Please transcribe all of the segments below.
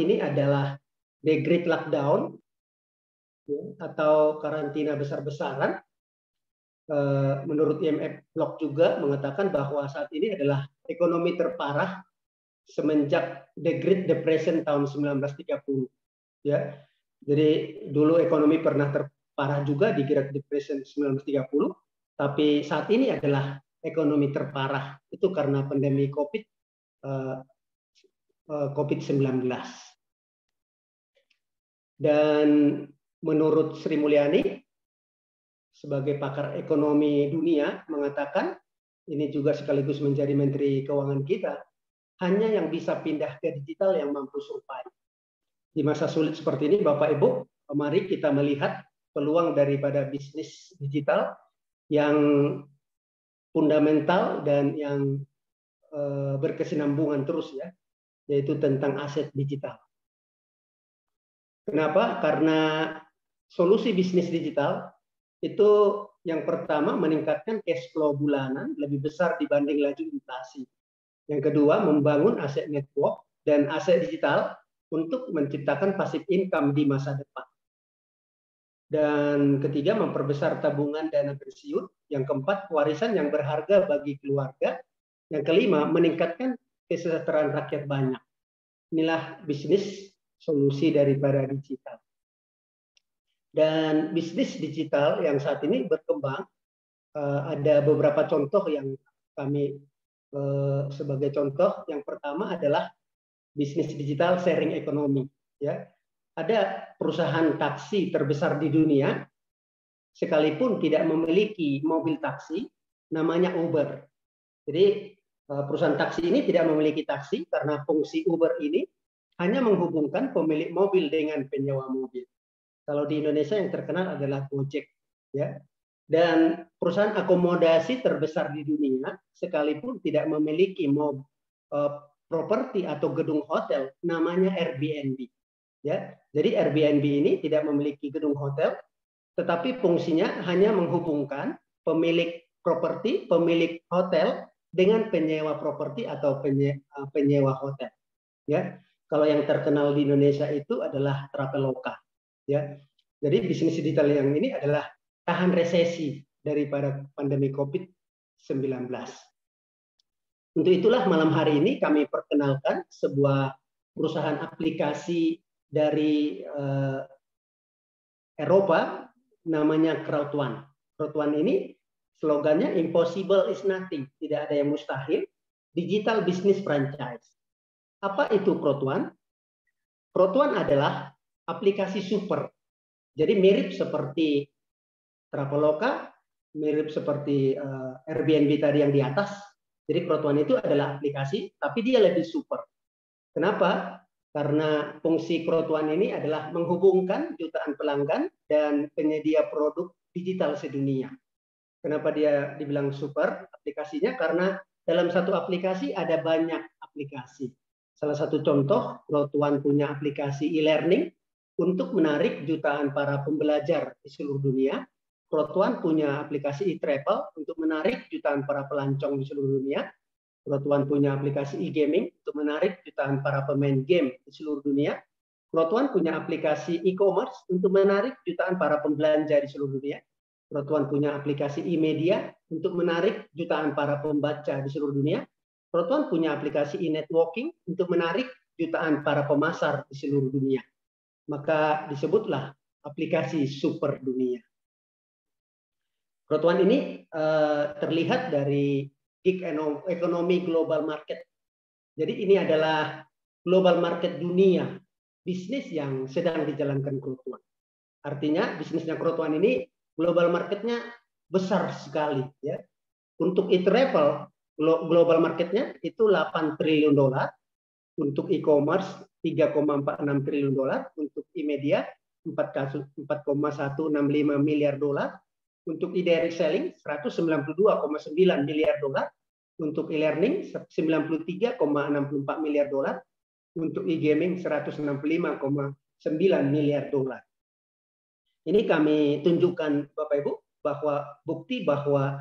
ini adalah the great lockdown atau karantina besar-besaran. Menurut IMF Block juga mengatakan bahwa saat ini adalah ekonomi terparah semenjak the Great Depression tahun 1930. Ya, jadi dulu ekonomi pernah terparah juga di Great Depression 1930, tapi saat ini adalah ekonomi terparah itu karena pandemi COVID-19. Dan menurut Sri Mulyani sebagai pakar ekonomi dunia mengatakan, ini juga sekaligus menjadi Menteri Keuangan kita, hanya yang bisa pindah ke digital yang mampu survive. Di masa sulit seperti ini, Bapak Ibu, mari kita melihat peluang daripada bisnis digital yang fundamental dan yang berkesinambungan terus, ya, yaitu tentang aset digital. Kenapa? Karena solusi bisnis digital itu yang pertama meningkatkan cash flow bulanan lebih besar dibanding laju inflasi. Yang kedua, membangun aset network dan aset digital untuk menciptakan passive income di masa depan. Dan ketiga, memperbesar tabungan dana pensiun. Yang keempat, warisan yang berharga bagi keluarga. Yang kelima, meningkatkan kesejahteraan rakyat banyak. Inilah bisnis solusi daripada digital. Dan bisnis digital yang saat ini berkembang, ada beberapa contoh yang kami sebagai contoh. Yang pertama adalah bisnis digital sharing ekonomi. Ya, ada perusahaan taksi terbesar di dunia, sekalipun tidak memiliki mobil taksi, namanya Uber. Jadi perusahaan taksi ini tidak memiliki taksi karena fungsi Uber ini hanya menghubungkan pemilik mobil dengan penyewa mobil. Kalau di Indonesia yang terkenal adalah Gojek, ya. Dan perusahaan akomodasi terbesar di dunia, sekalipun tidak memiliki properti atau gedung hotel, namanya Airbnb. Ya, jadi Airbnb ini tidak memiliki gedung hotel, tetapi fungsinya hanya menghubungkan pemilik properti, pemilik hotel dengan penyewa properti atau penyewa hotel. Ya, kalau yang terkenal di Indonesia itu adalah Traveloka. Ya, jadi bisnis digital yang ini adalah tahan resesi daripada pandemi COVID-19. Untuk itulah malam hari ini kami perkenalkan sebuah perusahaan aplikasi dari Eropa, namanya Crowd1. Crowd1 ini slogannya impossible is nothing, tidak ada yang mustahil, digital business franchise. Apa itu Crowd1? Crowd1 adalah aplikasi super. Jadi mirip seperti Traveloka, mirip seperti Airbnb tadi yang di atas. Jadi Crowd1 itu adalah aplikasi, tapi dia lebih super. Kenapa? Karena fungsi Crowd1 ini adalah menghubungkan jutaan pelanggan dan penyedia produk digital sedunia. Kenapa dia dibilang super aplikasinya? Karena dalam satu aplikasi ada banyak aplikasi. Salah satu contoh, Crowd1 punya aplikasi e-learning untuk menarik jutaan para pembelajar di seluruh dunia. Crowd1 punya aplikasi e-travel untuk menarik jutaan para pelancong di seluruh dunia. Crowd1 punya aplikasi e-gaming untuk menarik jutaan para pemain game di seluruh dunia. Crowd1 punya aplikasi e-commerce untuk menarik jutaan para pembelanja di seluruh dunia. Crowd1 punya aplikasi e-media untuk menarik jutaan para pembaca di seluruh dunia. Crowd1 punya aplikasi e-networking untuk menarik jutaan para pemasar di seluruh dunia. Maka disebutlah aplikasi super dunia. Crowd1 ini terlihat dari gig ekonomi global market. Jadi ini adalah global market dunia, bisnis yang sedang dijalankan Crowd1. Artinya bisnisnya Crowd1 ini global marketnya besar sekali. Ya. Untuk e-travel, global marketnya itu 8 triliun dolar. Untuk e-commerce 3,46 triliun dolar, untuk e-media 4,165 miliar dolar, untuk e-direct selling 192,9 miliar dolar, untuk e-learning 93,64 miliar dolar, untuk e-gaming 165,9 miliar dolar. Ini kami tunjukkan Bapak Ibu bahwa bukti bahwa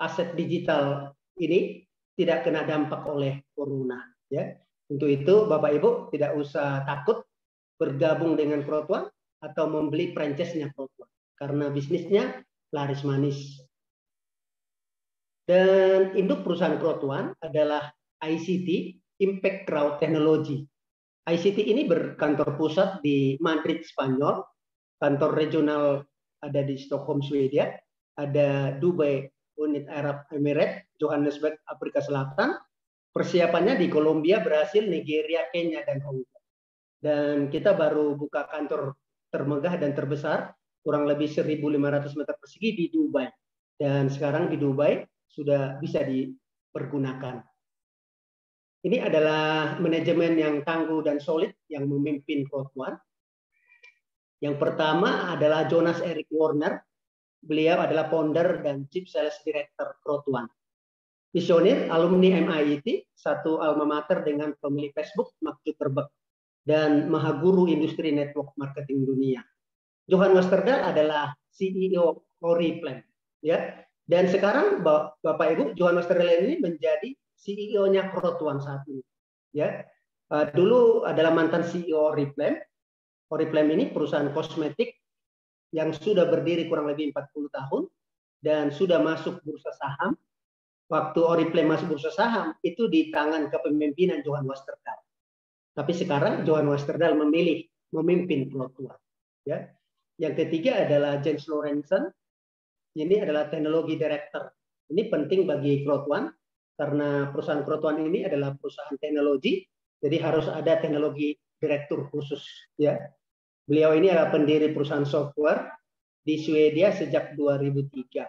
aset digital ini tidak kena dampak oleh corona. Ya, Untuk itu Bapak Ibu tidak usah takut bergabung dengan Krotuan atau membeli franchise-nya Krotuan karena bisnisnya laris manis. Dan induk perusahaan Krotuan adalah ICT, Impact Crowd Technology. ICT ini berkantor pusat di Madrid, Spanyol, kantor regional ada di Stockholm, Swedia, ada Dubai, Unit Arab Emirates, Johannesburg, Afrika Selatan, persiapannya di Kolombia, Brasil, Nigeria, Kenya, dan Hong Kong. Dan kita baru buka kantor termegah dan terbesar, kurang lebih 1.500 meter persegi di Dubai. Dan sekarang di Dubai sudah bisa dipergunakan. Ini adalah manajemen yang tangguh dan solid yang memimpin Krotuan. Yang pertama adalah Jonas Erik Warner. Beliau adalah founder dan chief sales director Krotuan. Visioner, alumni MIT, satu alma mater dengan pemilik Facebook, Mark Zuckerberg, dan mahaguru industri network marketing dunia. Johan Westerdahl adalah CEO Oriflame, ya. Dan sekarang Bapak Ibu, Johan Westerdahl ini menjadi CEO-nya Krotuan saat ini, ya. Dulu adalah mantan CEO Oriflame. Oriflame ini perusahaan kosmetik yang sudah berdiri kurang lebih 40 tahun dan sudah masuk bursa saham. Waktu Oriflame masuk bursa saham itu di tangan kepemimpinan Johan Westerdahl. Tapi sekarang Johan Westerdahl memilih memimpin Krotuan, ya. Yang ketiga adalah Jens Lorentzen. Ini adalah teknologi director. Ini penting bagi Krotuan karena perusahaan Krotuan ini adalah perusahaan teknologi, jadi harus ada teknologi direktur khusus, ya. Beliau ini adalah pendiri perusahaan software di Swedia sejak 2003.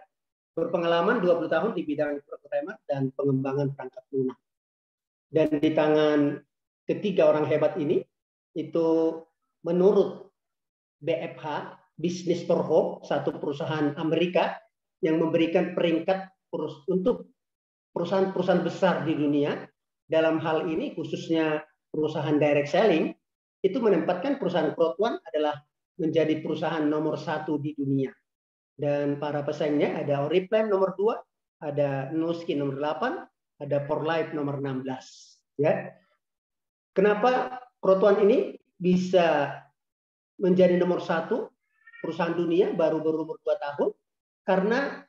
Berpengalaman 20 tahun di bidang programmer dan pengembangan perangkat lunak. Dan di tangan ketiga orang hebat ini, itu menurut BFH, Business for Hope, satu perusahaan Amerika yang memberikan peringkat untuk perusahaan-perusahaan besar di dunia, dalam hal ini khususnya perusahaan direct selling, itu menempatkan perusahaan Krotuan adalah menjadi perusahaan nomor 1 di dunia. Dan para pesaingnya ada Oriflame nomor 2, ada Nuski nomor 8, ada Porlife nomor 16. Ya. Kenapa Krotuan ini bisa menjadi nomor 1 perusahaan dunia baru berumur 2 tahun? Karena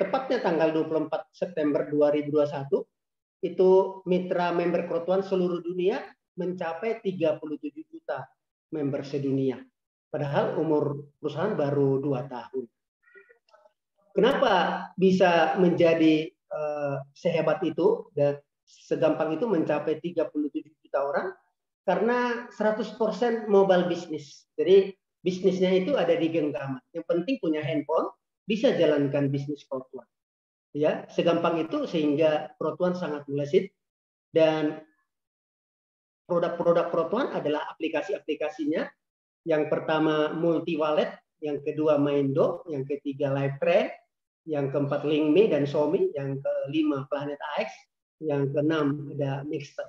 tepatnya tanggal 24 September 2021, itu mitra member Krotuan seluruh dunia mencapai 37 juta member sedunia. Padahal umur perusahaan baru 2 tahun. Kenapa bisa menjadi sehebat itu dan segampang itu mencapai 37 juta orang? Karena 100% mobile business. Jadi bisnisnya itu ada di genggaman. Yang penting punya handphone, bisa jalankan bisnis Krotuan. Ya, segampang itu sehingga Krotuan sangat melesat dan produk-produk Krotuan adalah aplikasi-aplikasinya. Yang pertama multi wallet, yang kedua Maindo, yang ketiga LiveTrade, yang keempat LinkMe dan Xiaomi, yang kelima Planet AX, yang keenam ada Mixter.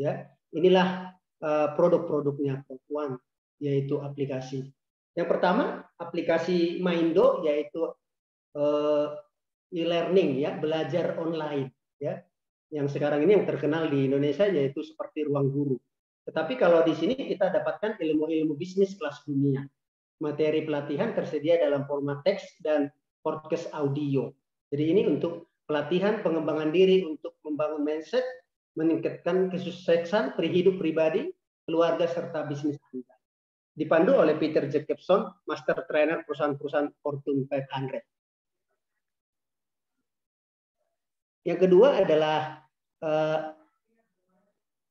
Ya, inilah produk-produknya Krotuan, yaitu aplikasi. Yang pertama aplikasi Maindo, yaitu e-learning, ya, belajar online, ya. Yang sekarang ini yang terkenal di Indonesia yaitu seperti Ruang Guru. Tetapi kalau di sini kita dapatkan ilmu-ilmu bisnis kelas dunia. Materi pelatihan tersedia dalam format teks dan podcast audio. Jadi ini untuk pelatihan pengembangan diri, untuk membangun mindset, meningkatkan kesuksesan hidup pribadi, keluarga, serta bisnis Anda. Dipandu oleh Peter Jacobson, Master Trainer perusahaan-perusahaan Fortune 500. Yang kedua adalah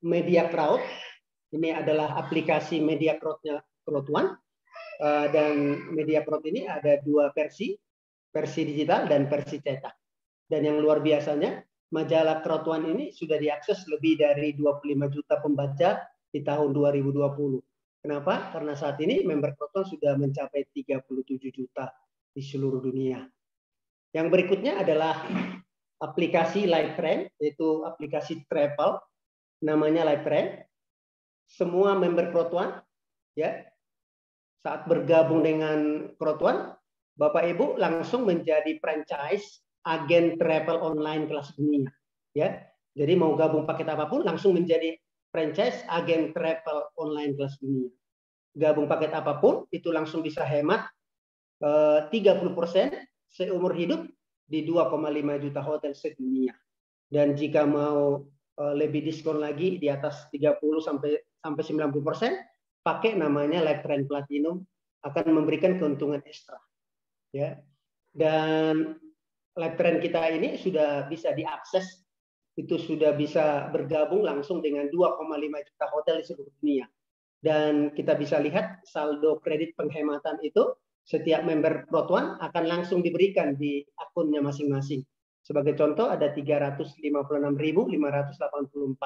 Media Crowd. Ini adalah aplikasi Media Crowd-nya Krotuan. Dan Media Crowd ini ada 2 versi digital dan versi cetak. Dan yang luar biasanya, majalah Krotuan ini sudah diakses lebih dari 25 juta pembaca di tahun 2020. Kenapa? Karena saat ini member Krotuan sudah mencapai 37 juta di seluruh dunia. Yang berikutnya adalah aplikasi LiveTrade, yaitu aplikasi travel, namanya LiveTrade. Semua member Krotuan, ya, saat bergabung dengan Krotuan, Bapak Ibu langsung menjadi franchise agen travel online kelas dunia, ya. Jadi mau gabung paket apapun langsung menjadi franchise agen travel online kelas dunia. Gabung paket apapun itu langsung bisa hemat 30% seumur hidup di 2,5 juta hotel sedunia. Dan jika mau lebih diskon lagi di atas 30 sampai 90%, pakai namanya Lifetrend Platinum, akan memberikan keuntungan ekstra. Ya. Dan Lifetrend kita ini sudah bisa diakses, itu sudah bisa bergabung langsung dengan 2,5 juta hotel di seluruh dunia. Dan kita bisa lihat saldo kredit penghematan itu setiap member Pro1 akan langsung diberikan di akunnya masing-masing. Sebagai contoh ada Rp356.584.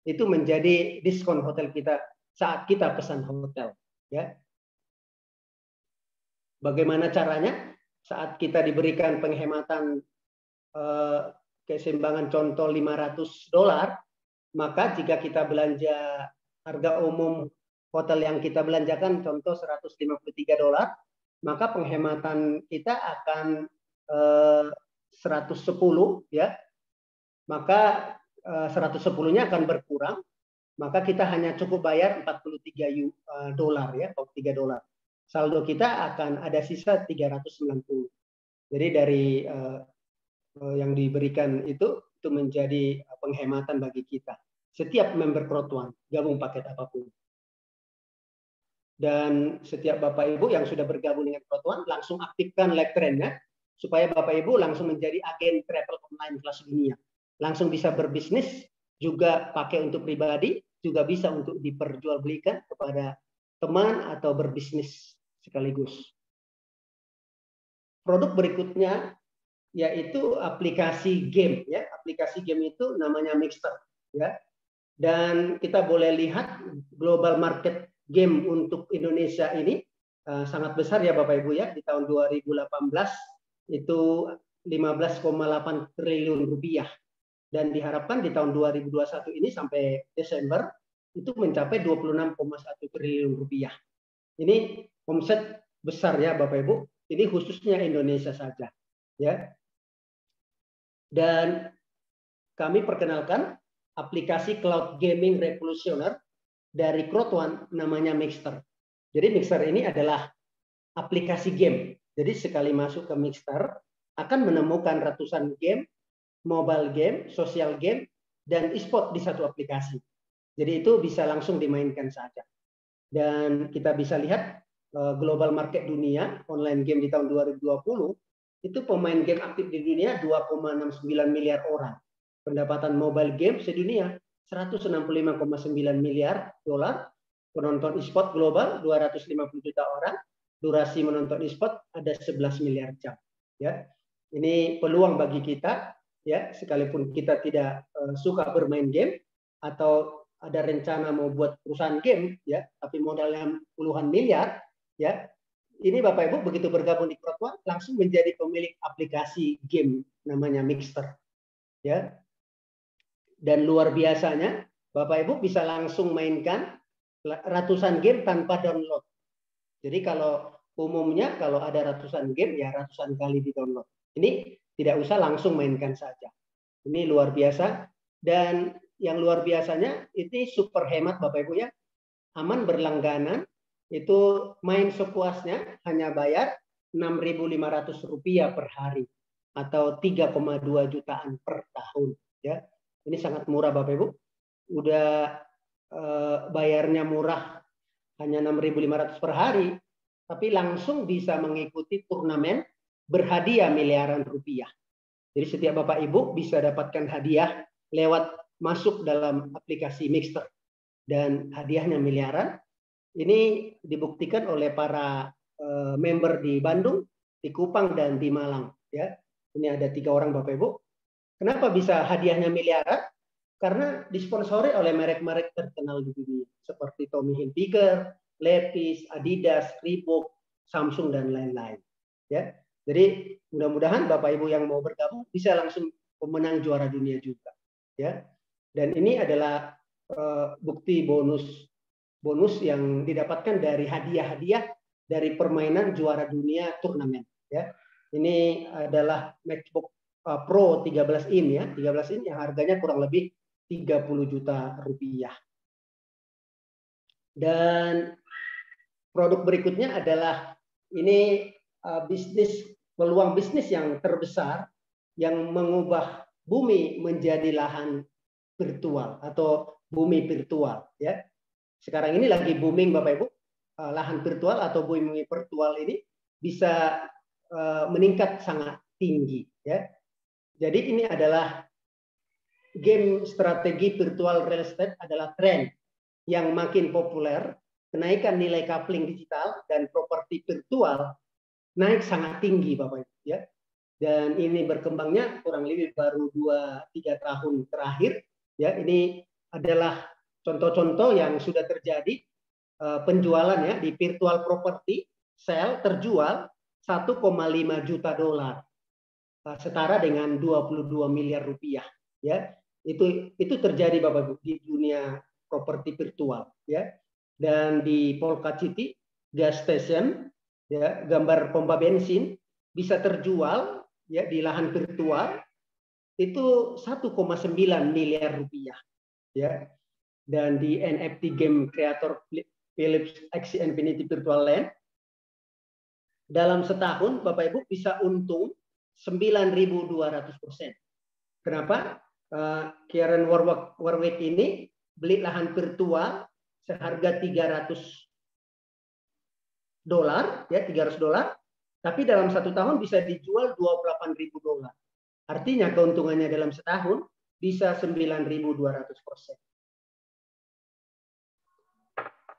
Itu menjadi diskon hotel kita saat kita pesan hotel. Ya. Bagaimana caranya? Saat kita diberikan penghematan keseimbangan contoh $500, maka jika kita belanja harga umum hotel yang kita belanjakan contoh $153, maka penghematan kita akan 110 ya. Maka 110-nya akan berkurang, maka kita hanya cukup bayar $43 ya, $43. Saldo kita akan ada sisa 390. Jadi dari yang diberikan itu menjadi penghematan bagi kita. Setiap member Pro1 gabung paket apapun. Dan setiap Bapak Ibu yang sudah bergabung dengan Pro1 langsung aktifkan Lifetrend-nya supaya Bapak Ibu langsung menjadi agen travel online kelas dunia. Langsung bisa berbisnis, juga pakai untuk pribadi, juga bisa untuk diperjualbelikan kepada teman atau berbisnis sekaligus. Produk berikutnya yaitu aplikasi game ya. Aplikasi game itu namanya Mixer ya. Dan kita boleh lihat global market game untuk Indonesia ini sangat besar ya Bapak Ibu ya. Di tahun 2018 itu 15,8 triliun rupiah. Dan diharapkan di tahun 2021 ini sampai Desember itu mencapai 26,1 triliun rupiah. Ini omset besar ya Bapak Ibu. Ini khususnya Indonesia saja ya. Dan kami perkenalkan aplikasi cloud gaming revolusioner dari Pro1 namanya Mixer. Jadi Mixer ini adalah aplikasi game. Jadi sekali masuk ke Mixer akan menemukan ratusan game, mobile game, social game, dan e-sport di satu aplikasi. Jadi itu bisa langsung dimainkan saja. Dan kita bisa lihat global market dunia online game di tahun 2020 itu pemain game aktif di dunia 2,69 miliar orang. Pendapatan mobile game sedunia 165,9 miliar dolar. Penonton e-sport global 250 juta orang. Durasi menonton e-sport ada 11 miliar jam. Ya, ini peluang bagi kita ya, sekalipun kita tidak suka bermain game atau ada rencana mau buat perusahaan game ya, tapi modalnya puluhan miliar ya. Ini Bapak Ibu begitu bergabung di Pro1 langsung menjadi pemilik aplikasi game namanya Mixer ya. Dan luar biasanya Bapak Ibu bisa langsung mainkan ratusan game tanpa download. Jadi kalau umumnya kalau ada ratusan game ya ratusan kali di-download. Ini tidak usah langsung mainkan saja. Ini luar biasa. Dan yang luar biasanya ini super hemat Bapak Ibu ya. Aman berlangganan, itu main sepuasnya hanya bayar Rp6.500 per hari atau 3,2 jutaan per tahun ya. Ini sangat murah Bapak Ibu. Udah bayarnya murah hanya 6.500 per hari, tapi langsung bisa mengikuti turnamen berhadiah miliaran rupiah. Jadi setiap Bapak Ibu bisa dapatkan hadiah lewat masuk dalam aplikasi Mixer dan hadiahnya miliaran. Ini dibuktikan oleh para member di Bandung, di Kupang dan di Malang. Ya, ini ada 3 orang Bapak Ibu. Kenapa bisa hadiahnya miliaran? Karena disponsori oleh merek-merek terkenal di dunia seperti Tommy Hilfiger, Levi's, Adidas, Reebok, Samsung dan lain-lain. Ya, jadi mudah-mudahan Bapak Ibu yang mau bergabung bisa langsung pemenang juara dunia juga. Ya, dan ini adalah bukti bonus yang didapatkan dari hadiah-hadiah dari permainan juara dunia turnamen ya. Ini adalah MacBook Pro 13 in ya, 13 in yang harganya kurang lebih 30 juta rupiah. Dan produk berikutnya adalah ini peluang bisnis yang terbesar yang mengubah bumi menjadi lahan virtual atau bumi virtual, ya. Sekarang ini lagi booming Bapak Ibu, lahan virtual atau bumi virtual ini bisa meningkat sangat tinggi, ya. Jadi ini adalah game strategi virtual real estate adalah tren yang makin populer. Kenaikan nilai coupling digital dan properti virtual naik sangat tinggi Bapak Ibu, ya. Dan ini berkembangnya kurang lebih baru 2-3 tahun terakhir, ya. Ini adalah contoh-contoh yang sudah terjadi penjualan, ya, di virtual property sale terjual 1,5 juta dolar, setara dengan 22 miliar rupiah, ya. Itu terjadi Bapak Ibu di dunia properti virtual, ya. Dan di Polka City gas station, ya, gambar pompa bensin bisa terjual, ya, di lahan virtual itu 1,9 miliar rupiah, ya. Dan di NFT game creator Philips Axie Infinity Virtual Land dalam setahun Bapak Ibu bisa untung 9.200%. Kenapa? Kieran Warwick ini beli lahan virtual seharga 300 dolar, ya, 300 dolar, tapi dalam satu tahun bisa dijual 28.000 dolar. Artinya keuntungannya dalam setahun bisa 9.200%.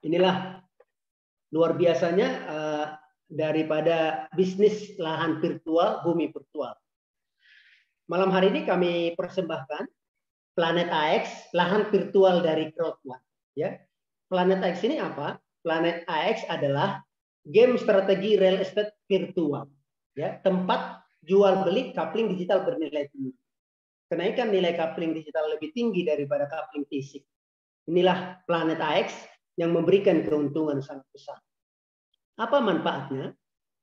Inilah luar biasanya daripada bisnis lahan virtual, bumi virtual. Malam hari ini kami persembahkan Planet AX, lahan virtual dari Crowd1, ya. Planet AX ini apa? Planet AX adalah game strategi real estate virtual, ya, tempat jual beli coupling digital bernilai tinggi. Kenaikan nilai coupling digital lebih tinggi daripada coupling fisik. Inilah Planet AX yang memberikan keuntungan sangat besar. Apa manfaatnya?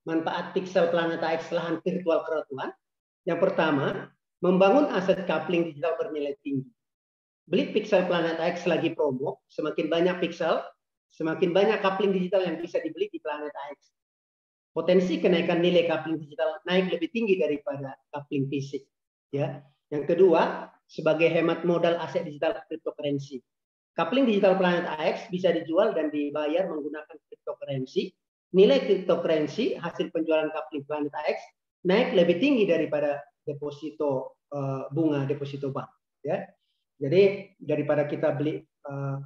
Manfaat pixel Planet AX lahan virtual Crowd1. Yang pertama, membangun aset coupling digital bernilai tinggi. Beli pixel Planet AX lagi promo, semakin banyak pixel, semakin banyak coupling digital yang bisa dibeli di Planet AX. Potensi kenaikan nilai coupling digital naik lebih tinggi daripada coupling fisik, ya. Yang kedua, sebagai hemat modal aset digital cryptocurrency. Coupling digital Planet AX bisa dijual dan dibayar menggunakan cryptocurrency. Nilai cryptocurrency hasil penjualan coupling Planet AX naik lebih tinggi daripada deposito bunga deposito bank, ya. Jadi daripada kita beli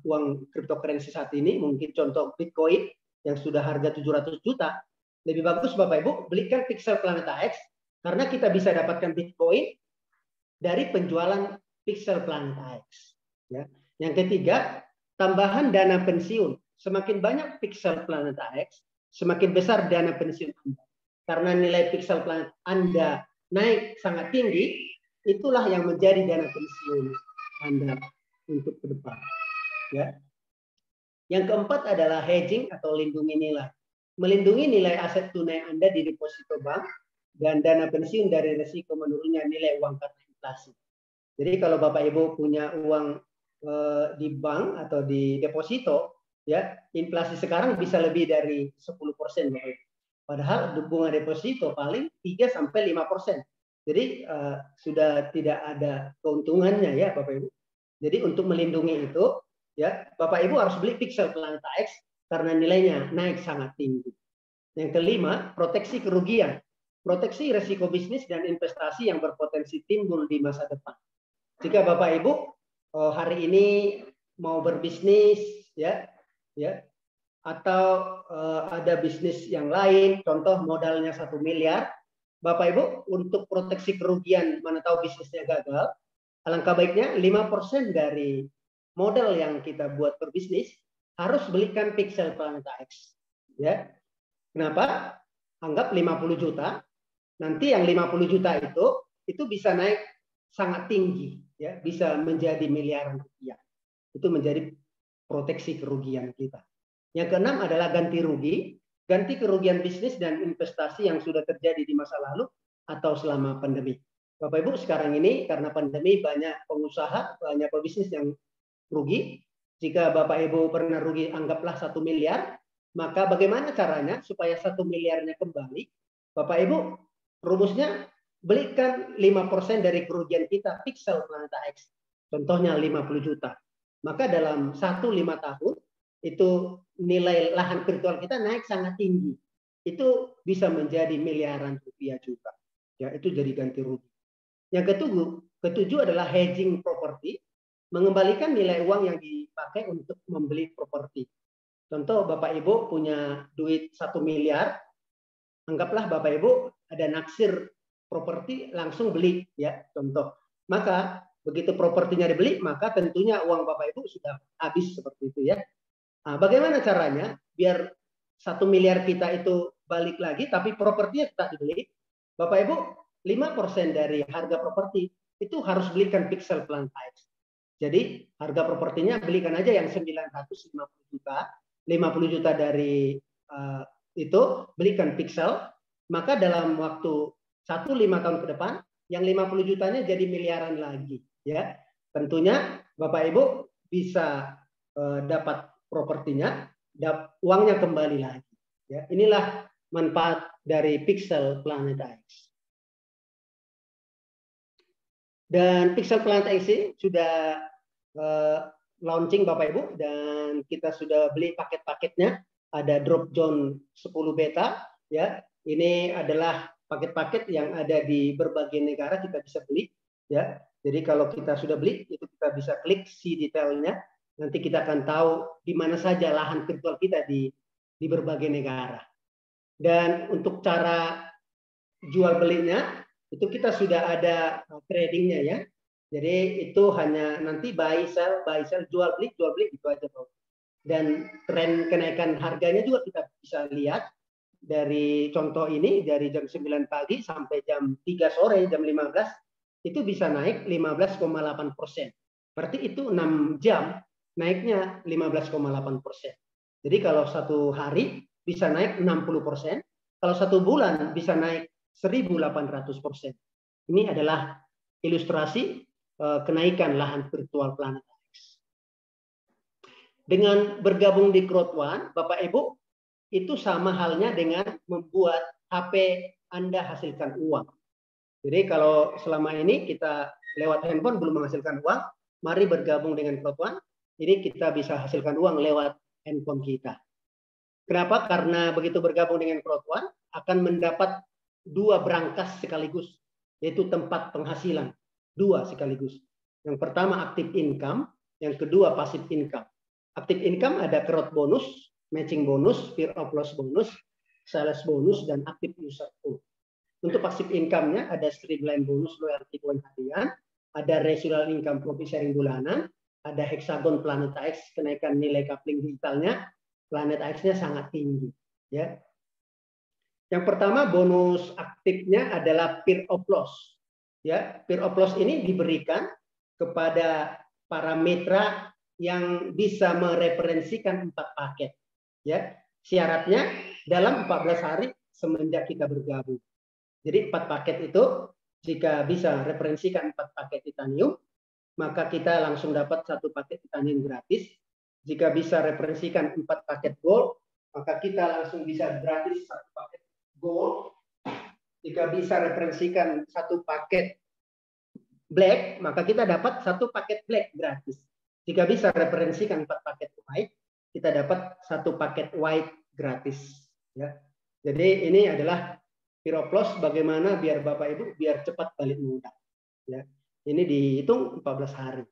uang cryptocurrency saat ini, mungkin contoh Bitcoin yang sudah harga 700 juta, lebih bagus Bapak Ibu belikan pixel Planet AX karena kita bisa dapatkan Bitcoin dari penjualan pixel Planet AX, ya. Yang ketiga, tambahan dana pensiun. Semakin banyak pixel Planet AX, semakin besar dana pensiun Anda. Karena nilai pixel Planet Anda naik sangat tinggi, itulah yang menjadi dana pensiun Anda untuk ke depan, ya. Yang keempat adalah hedging atau lindungi nilai. Melindungi nilai aset tunai Anda di deposito bank dan dana pensiun dari risiko menurunnya nilai uang karena inflasi. Jadi kalau Bapak Ibu punya uang di bank atau di deposito, ya, inflasi sekarang bisa lebih dari 10%, Bapak Ibu. Padahal bunga deposito paling 3-5%. Jadi sudah tidak ada keuntungannya, ya Bapak Ibu. Jadi untuk melindungi itu, ya, Bapak Ibu harus beli pixel Planet AX karena nilainya naik sangat tinggi. Yang kelima, proteksi kerugian. Proteksi risiko bisnis dan investasi yang berpotensi timbul di masa depan. Jika Bapak Ibu hari ini mau berbisnis, ya, atau ada bisnis yang lain, contoh modalnya 1 miliar, Bapak Ibu untuk proteksi kerugian, mana tahu bisnisnya gagal, alangkah baiknya 5% dari modal yang kita buat berbisnis harus belikan pixel Planet AX, ya. Kenapa? Anggap 50 juta, nanti yang 50 juta itu bisa naik sangat tinggi, ya, bisa menjadi miliaran rupiah. Itu menjadi proteksi kerugian kita. Yang keenam adalah ganti rugi, ganti kerugian bisnis dan investasi yang sudah terjadi di masa lalu atau selama pandemi. Bapak Ibu, sekarang ini karena pandemi banyak pengusaha, banyak pebisnis yang rugi. Jika Bapak Ibu pernah rugi, anggaplah 1 miliar, maka bagaimana caranya supaya 1 miliarnya kembali? Bapak Ibu, rumusnya belikan 5% dari kerugian kita Pixel Planeta X. Contohnya 50 juta. Maka dalam 1-5 tahun, itu nilai lahan virtual kita naik sangat tinggi. Itu bisa menjadi miliaran rupiah juga. Ya, itu jadi ganti rugi. Yang ketujuh adalah hedging properti, mengembalikan nilai uang yang dipakai untuk membeli properti. Contoh Bapak Ibu punya duit 1 miliar, anggaplah Bapak Ibu ada naksir properti langsung beli, ya contoh. Maka begitu propertinya dibeli, maka tentunya uang Bapak Ibu sudah habis seperti itu ya. Nah, bagaimana caranya biar 1 miliar kita itu balik lagi, tapi propertinya tetap dibeli? Bapak Ibu, 5% dari harga properti itu harus belikan Pixel Planeta X. Jadi harga propertinya belikan aja yang 950 juta, 50 juta dari itu belikan Pixel, maka dalam waktu 1-5 tahun ke depan, yang 50 jutanya jadi miliaran lagi. Ya, tentunya Bapak Ibu bisa dapat propertinya, uangnya kembali lagi. Ya, inilah manfaat dari Pixel Planeta X. Dan Pixel Planeta X ini sudah launching Bapak Ibu, dan kita sudah beli paket-paketnya. Ada drop zone 10 beta, ya. Ini adalah paket-paket yang ada di berbagai negara kita bisa beli, ya. Jadi kalau kita sudah beli, itu kita bisa klik see detailnya. Nanti kita akan tahu di mana saja lahan virtual kita di berbagai negara. Dan untuk cara jual belinya, itu kita sudah ada tradingnya ya. Jadi itu hanya nanti buy sell, jual beli gitu aja. Dan tren kenaikan harganya juga kita bisa lihat dari contoh ini, dari jam 9 pagi sampai jam 3 sore, jam 15, itu bisa naik 15,8%. Berarti itu 6 jam naiknya 15,8%. Jadi kalau satu hari bisa naik 60%, kalau satu bulan bisa naik 1.800%. Ini adalah ilustrasi kenaikan lahan virtual Planeta X. Dengan bergabung di Crowd1, Bapak Ibu, itu sama halnya dengan membuat HP Anda hasilkan uang. Jadi kalau selama ini kita lewat handphone belum menghasilkan uang, mari bergabung dengan Crowd1. Ini kita bisa hasilkan uang lewat handphone kita. Kenapa? Karena begitu bergabung dengan Crowd1 akan mendapat 2 brankas sekaligus, yaitu tempat penghasilan 2 sekaligus. Yang pertama active income, yang kedua passive income. Active income ada crowd bonus, matching bonus, fear of loss bonus, sales bonus, dan active user pool. Untuk passive income-nya ada streamline bonus, loyalty point harian, ada residual income profit sharing bulanan, ada hexagon Planeta X, kenaikan nilai coupling digitalnya, Planeta X-nya sangat tinggi. Ya. Yang pertama bonus aktifnya adalah fear of loss. Ya, fear of loss ini diberikan kepada para mitra yang bisa mereferensikan 4 paket. Ya, syaratnya dalam 14 hari semenjak kita bergabung. Jadi 4 paket itu jika bisa referensikan 4 paket titanium, maka kita langsung dapat 1 paket titanium gratis. Jika bisa referensikan 4 paket gold, maka kita langsung bisa gratis 1 paket gold. Jika bisa referensikan 1 paket black, maka kita dapat 1 paket black gratis. Jika bisa referensikan 4 paket white, kita dapat 1 paket white gratis. Ya. Jadi ini adalah fear of loss, bagaimana biar Bapak Ibu biar cepat balik modal. Ya. Ini dihitung 14 hari.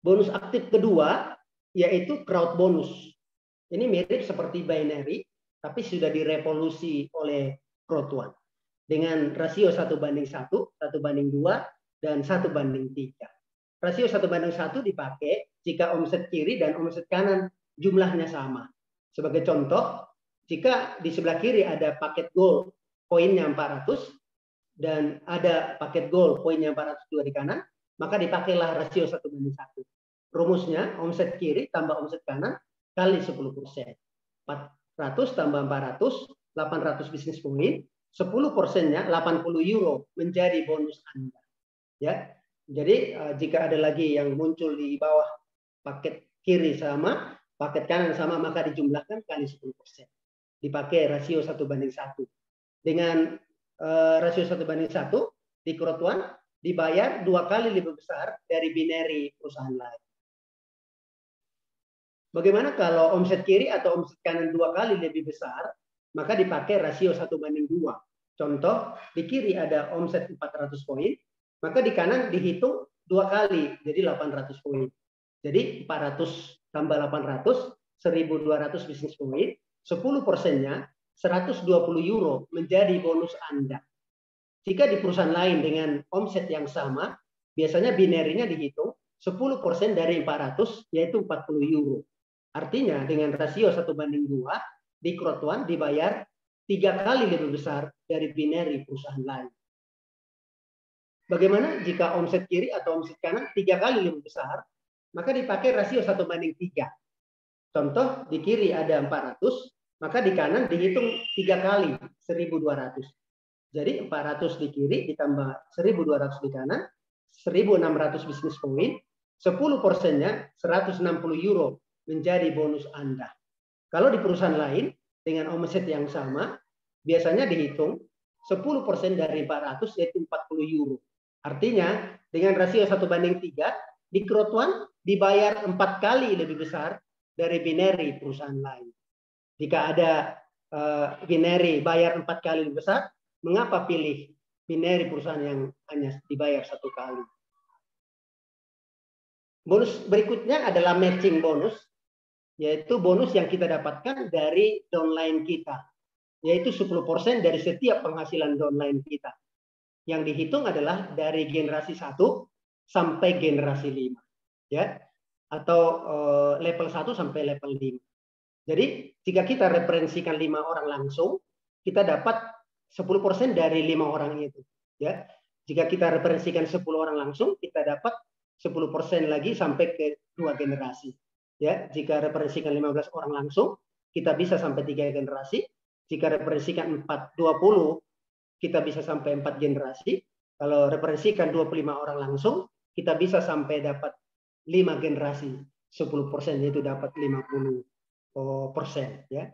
Bonus aktif kedua yaitu crowd bonus. Ini mirip seperti binary, tapi sudah direvolusi oleh Crowd1 dengan rasio 1:1, 1:2, dan 1:3. Rasio 1:1 dipakai jika omset kiri dan omset kanan jumlahnya sama. Sebagai contoh, jika di sebelah kiri ada paket gold poinnya 400 dan ada paket gold poinnya 400 juga di kanan, maka dipakailah rasio 1:1. Rumusnya omset kiri tambah omset kanan kali 10%. 400 tambah 400, 800 bisnis poin, 10%-nya 80 euro menjadi bonus Anda. Ya, jadi jika ada lagi yang muncul di bawah paket kiri sama, paket kanan sama, maka dijumlahkan kali 10%. Dipakai rasio 1:1. Dengan rasio 1:1 di Crowd1 dibayar 2 kali lebih besar dari binary perusahaan lain. Bagaimana kalau omset kiri atau omset kanan 2 kali lebih besar, maka dipakai rasio 1:2. Contoh, di kiri ada omset 400 poin, maka di kanan dihitung 2 kali, jadi 800 poin. Jadi 400 tambah 800, 1.200 bisnis poin, 10%-nya 120 euro menjadi bonus Anda. Jika di perusahaan lain dengan omset yang sama, biasanya binary-nya dihitung 10% dari 400, yaitu 40 euro. Artinya dengan rasio 1:2, di Crowd1 dibayar 3 kali lebih besar dari binary perusahaan lain. Bagaimana jika omset kiri atau omset kanan 3 kali lebih besar, maka dipakai rasio 1:3. Contoh, di kiri ada 400, maka di kanan dihitung 3 kali, 1.200. Jadi 400 di kiri ditambah 1.200 di kanan, 1.600 bisnis poin, 10%-nya 160 euro menjadi bonus Anda. Kalau di perusahaan lain dengan omset yang sama, biasanya dihitung 10% dari 400, yaitu 40 euro. Artinya dengan rasio 1:3, di Crowd1 dibayar 4 kali lebih besar dari binary perusahaan lain. Jika ada binary bayar 4 kali lebih besar, mengapa pilih binary perusahaan yang hanya dibayar 1 kali? Bonus berikutnya adalah matching bonus, yaitu bonus yang kita dapatkan dari downline kita, yaitu 10% dari setiap penghasilan downline kita. Yang dihitung adalah dari generasi 1 sampai generasi 5. Ya, atau level 1 sampai level 5. Jadi jika kita referensikan 5 orang langsung, kita dapat 10% dari 5 orang itu. Ya, jika kita referensikan 10 orang langsung, kita dapat 10% lagi sampai ke 2 generasi. Ya, jika referensikan 15 orang langsung, kita bisa sampai 3 generasi. Jika referensikan 20, kita bisa sampai 4 generasi. Kalau referensikan 25 orang langsung, kita bisa sampai dapat 5 generasi. 10% itu dapat 50%. Ya.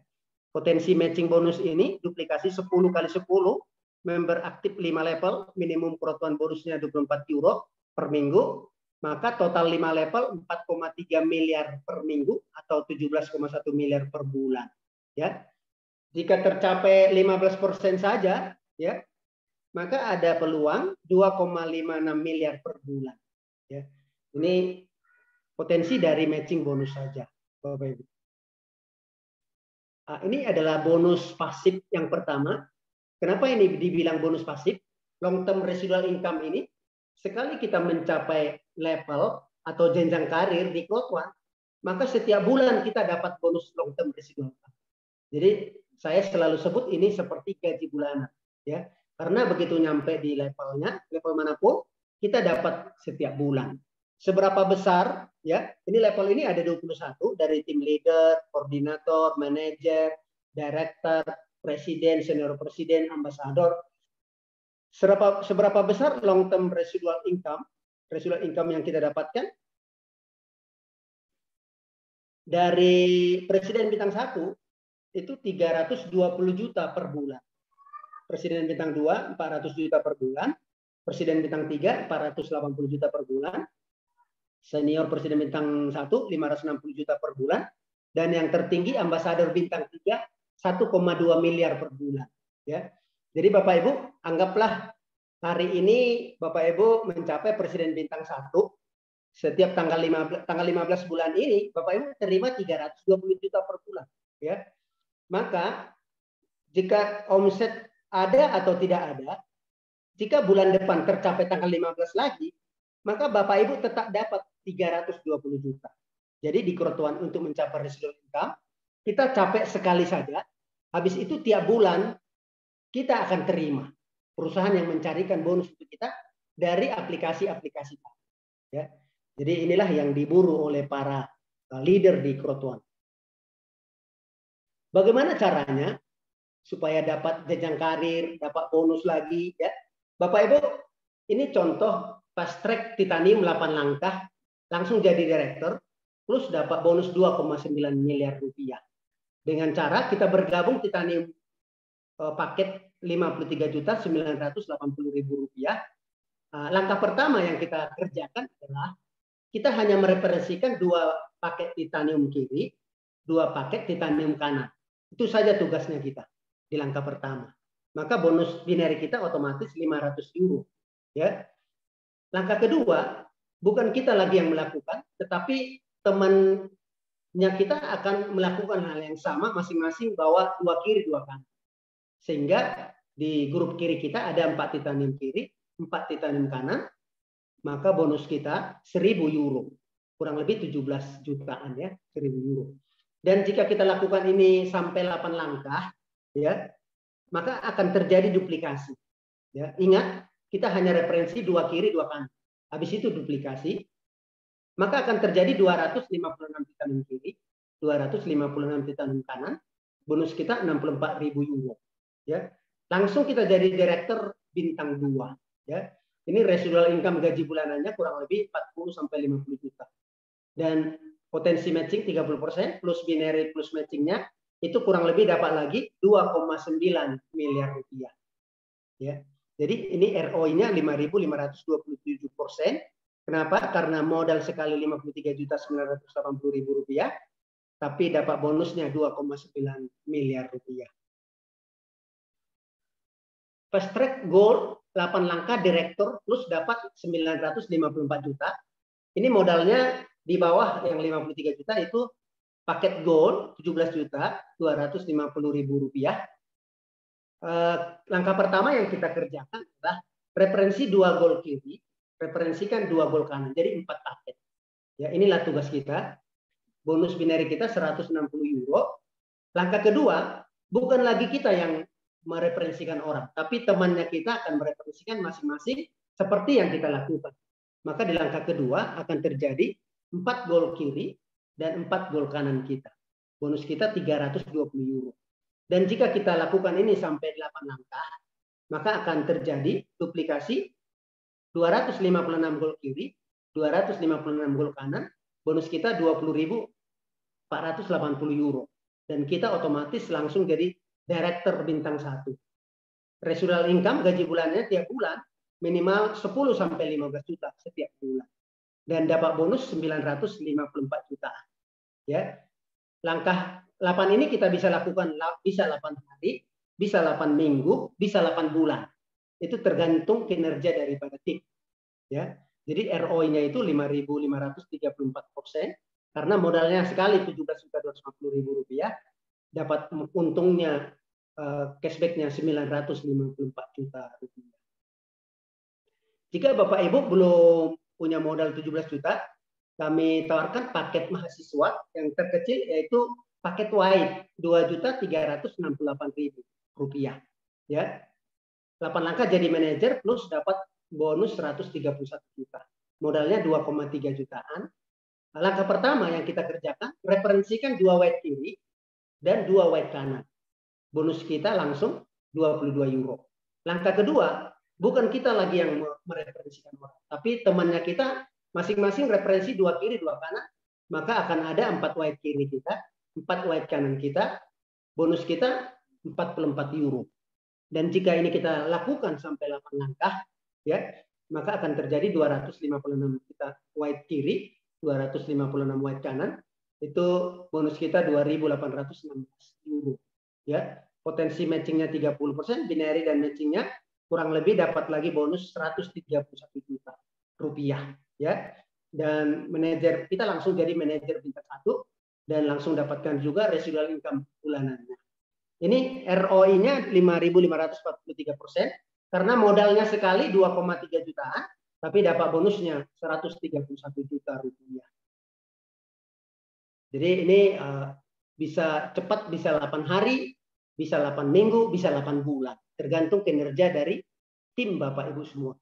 Potensi matching bonus ini duplikasi 10 kali 10, member aktif 5 level, minimum Crowd1 bonusnya 24 euro per minggu, maka total 5 level 4,3 miliar per minggu atau 17,1 miliar per bulan. Ya. Jika tercapai 15% saja, ya, maka ada peluang 2,56 miliar per bulan. Ya. Ini potensi dari matching bonus saja, Bapak Ibu. Ini adalah bonus pasif yang pertama. Kenapa ini dibilang bonus pasif? Long term residual income ini, sekali kita mencapai level atau jenjang karir di Crowd1, maka setiap bulan kita dapat bonus long term residual income. Jadi saya selalu sebut ini seperti gaji bulanan, ya. Karena begitu nyampe di levelnya, level manapun, kita dapat setiap bulan. Seberapa besar, ya, ini level ini ada 21 dari tim leader, koordinator, manajer, director, presiden, senior presiden, ambasador. Seberapa besar long term residual income yang kita dapatkan? Dari presiden bintang 1 itu 320 juta per bulan. Presiden bintang 2 400 juta per bulan, presiden bintang 3 480 juta per bulan, senior presiden bintang 1 560 juta per bulan, dan yang tertinggi ambasador bintang 3 1,2 miliar per bulan. Ya. Jadi Bapak Ibu, anggaplah hari ini Bapak Ibu mencapai presiden bintang 1, setiap tanggal 15 bulan ini Bapak Ibu terima 320 juta per bulan. Ya. Maka jika omset ada atau tidak ada, jika bulan depan tercapai tanggal 15 lagi, maka Bapak Ibu tetap dapat 320 juta. Jadi di Crowd1 untuk mencapai residual income, kita capek sekali saja, habis itu tiap bulan kita akan terima perusahaan yang mencarikan bonus untuk kita dari aplikasi-aplikasi. Ya. Jadi inilah yang diburu oleh para leader di Crowd1. Bagaimana caranya? supaya dapat jenjang karir, dapat bonus lagi ya. Bapak Ibu, ini contoh fast track titanium 8 langkah langsung jadi direktur plus dapat bonus 2,9 miliar rupiah. Dengan cara kita bergabung titanium paket 53.980.000 rupiah. Langkah pertama yang kita kerjakan adalah kita hanya mereferensikan 2 paket titanium kiri, 2 paket titanium kanan. Itu saja tugasnya kita di langkah pertama. Maka bonus binary kita otomatis 500 euro. Ya. Langkah kedua, bukan kita lagi yang melakukan, tetapi temannya kita akan melakukan hal yang sama, masing-masing bawa 2 kiri, 2 kanan. Sehingga di grup kiri kita ada 4 titanium kiri, 4 titanium kanan, maka bonus kita 1.000 euro. Kurang lebih 17 jutaan ya, 1.000 euro. Dan jika kita lakukan ini sampai 8 langkah, ya, maka akan terjadi duplikasi. Ya, ingat, kita hanya referensi 2 kiri, 2 kanan. Habis itu duplikasi, maka akan terjadi 256 titanium kiri, 256 titanium kanan, bonus kita 64.000 euro. Ya, langsung kita jadi direktur bintang 2. Ya, ini residual income gaji bulanannya kurang lebih 40 sampai 50 juta. Dan potensi matching 30% plus binary plus matchingnya itu kurang lebih dapat lagi 2,9 miliar rupiah. Ya. Jadi ini ROI-nya 5.527%. Kenapa? Karena modal sekali 53.980.000 rupiah, tapi dapat bonusnya 2,9 miliar rupiah. Fast track goal 8 langkah direktur plus dapat 954 juta. Ini modalnya di bawah yang 53 juta itu paket gold 17.250.000 rupiah. Langkah pertama yang kita kerjakan adalah referensi 2 gold kiri, referensikan 2 gold kanan, jadi 4 paket. Ya, inilah tugas kita. Bonus binary kita 160 euro. Langkah kedua, bukan lagi kita yang mereferensikan orang, tapi temannya kita akan mereferensikan masing-masing seperti yang kita lakukan. Maka di langkah kedua akan terjadi 4 gol kiri dan 4 gol kanan kita. Bonus kita 320 euro. Dan jika kita lakukan ini sampai 8 langkah, maka akan terjadi duplikasi 256 gol kiri, 256 gol kanan, bonus kita 20.480 euro. Dan kita otomatis langsung jadi director bintang 1. Residual income gaji bulannya tiap bulan minimal 10 sampai 15 juta setiap bulan. Dan dapat bonus 954 jutaan. Ya. Langkah 8 ini kita bisa lakukan bisa 8 hari, bisa 8 minggu, bisa 8 bulan. Itu tergantung kinerja daripada tim. Ya. Jadi ROI-nya itu 5.534% karena modalnya sekali 17.250.000 rupiah, dapat untungnya cashback-nya 954 juta rupiah. Jika Bapak Ibu belum punya modal 17 juta, kami tawarkan paket mahasiswa yang terkecil yaitu paket white 2.368.000 rupiah. Ya. 8 langkah jadi manajer plus dapat bonus 131 juta. Modalnya 2,3 jutaan. Langkah pertama yang kita kerjakan, referensikan 2 white kiri dan 2 white kanan. Bonus kita langsung 22 euro. Langkah kedua, bukan kita lagi yang mereferensikan orang, tapi temannya kita masing-masing referensi 2 kiri, 2 kanan, maka akan ada 4 white kiri kita, 4 white kanan kita, bonus kita 44 euro. Dan jika ini kita lakukan sampai 8 langkah, ya, maka akan terjadi 256 kita white kiri, 256 white kanan, itu bonus kita 2.816 euro. Ya, potensi matchingnya 30%, binary dan matchingnya kurang lebih dapat lagi bonus 131 juta rupiah. Ya, dan manajer kita langsung jadi manajer bintang 1 dan langsung dapatkan juga residual income bulanannya. Ini ROI-nya 5.543% karena modalnya sekali 2,3 jutaan, tapi dapat bonusnya 131 juta rupiah. Jadi ini bisa cepat, bisa 8 hari, bisa 8 minggu, bisa 8 bulan. Tergantung kinerja dari tim Bapak Ibu semua.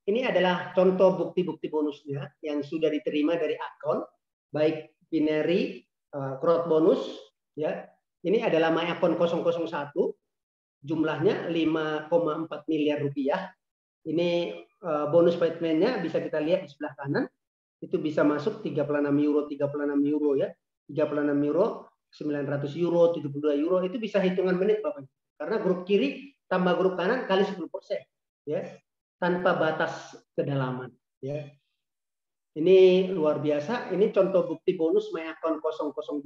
Ini adalah contoh bukti-bukti bonusnya yang sudah diterima dari akun, baik binary, crowd bonus, ya, Ini adalah My Account 001, jumlahnya 5,4 miliar rupiah. Ini bonus payment-nya bisa kita lihat di sebelah kanan. Itu bisa masuk 36 euro, 36 euro ya. 36 euro, 900 euro, 72 euro, itu bisa hitungan menit Bapak. Karena grup kiri tambah grup kanan kali 10%, ya. Tanpa batas kedalaman, ya. Ini luar biasa. Ini contoh bukti bonus My Account 002,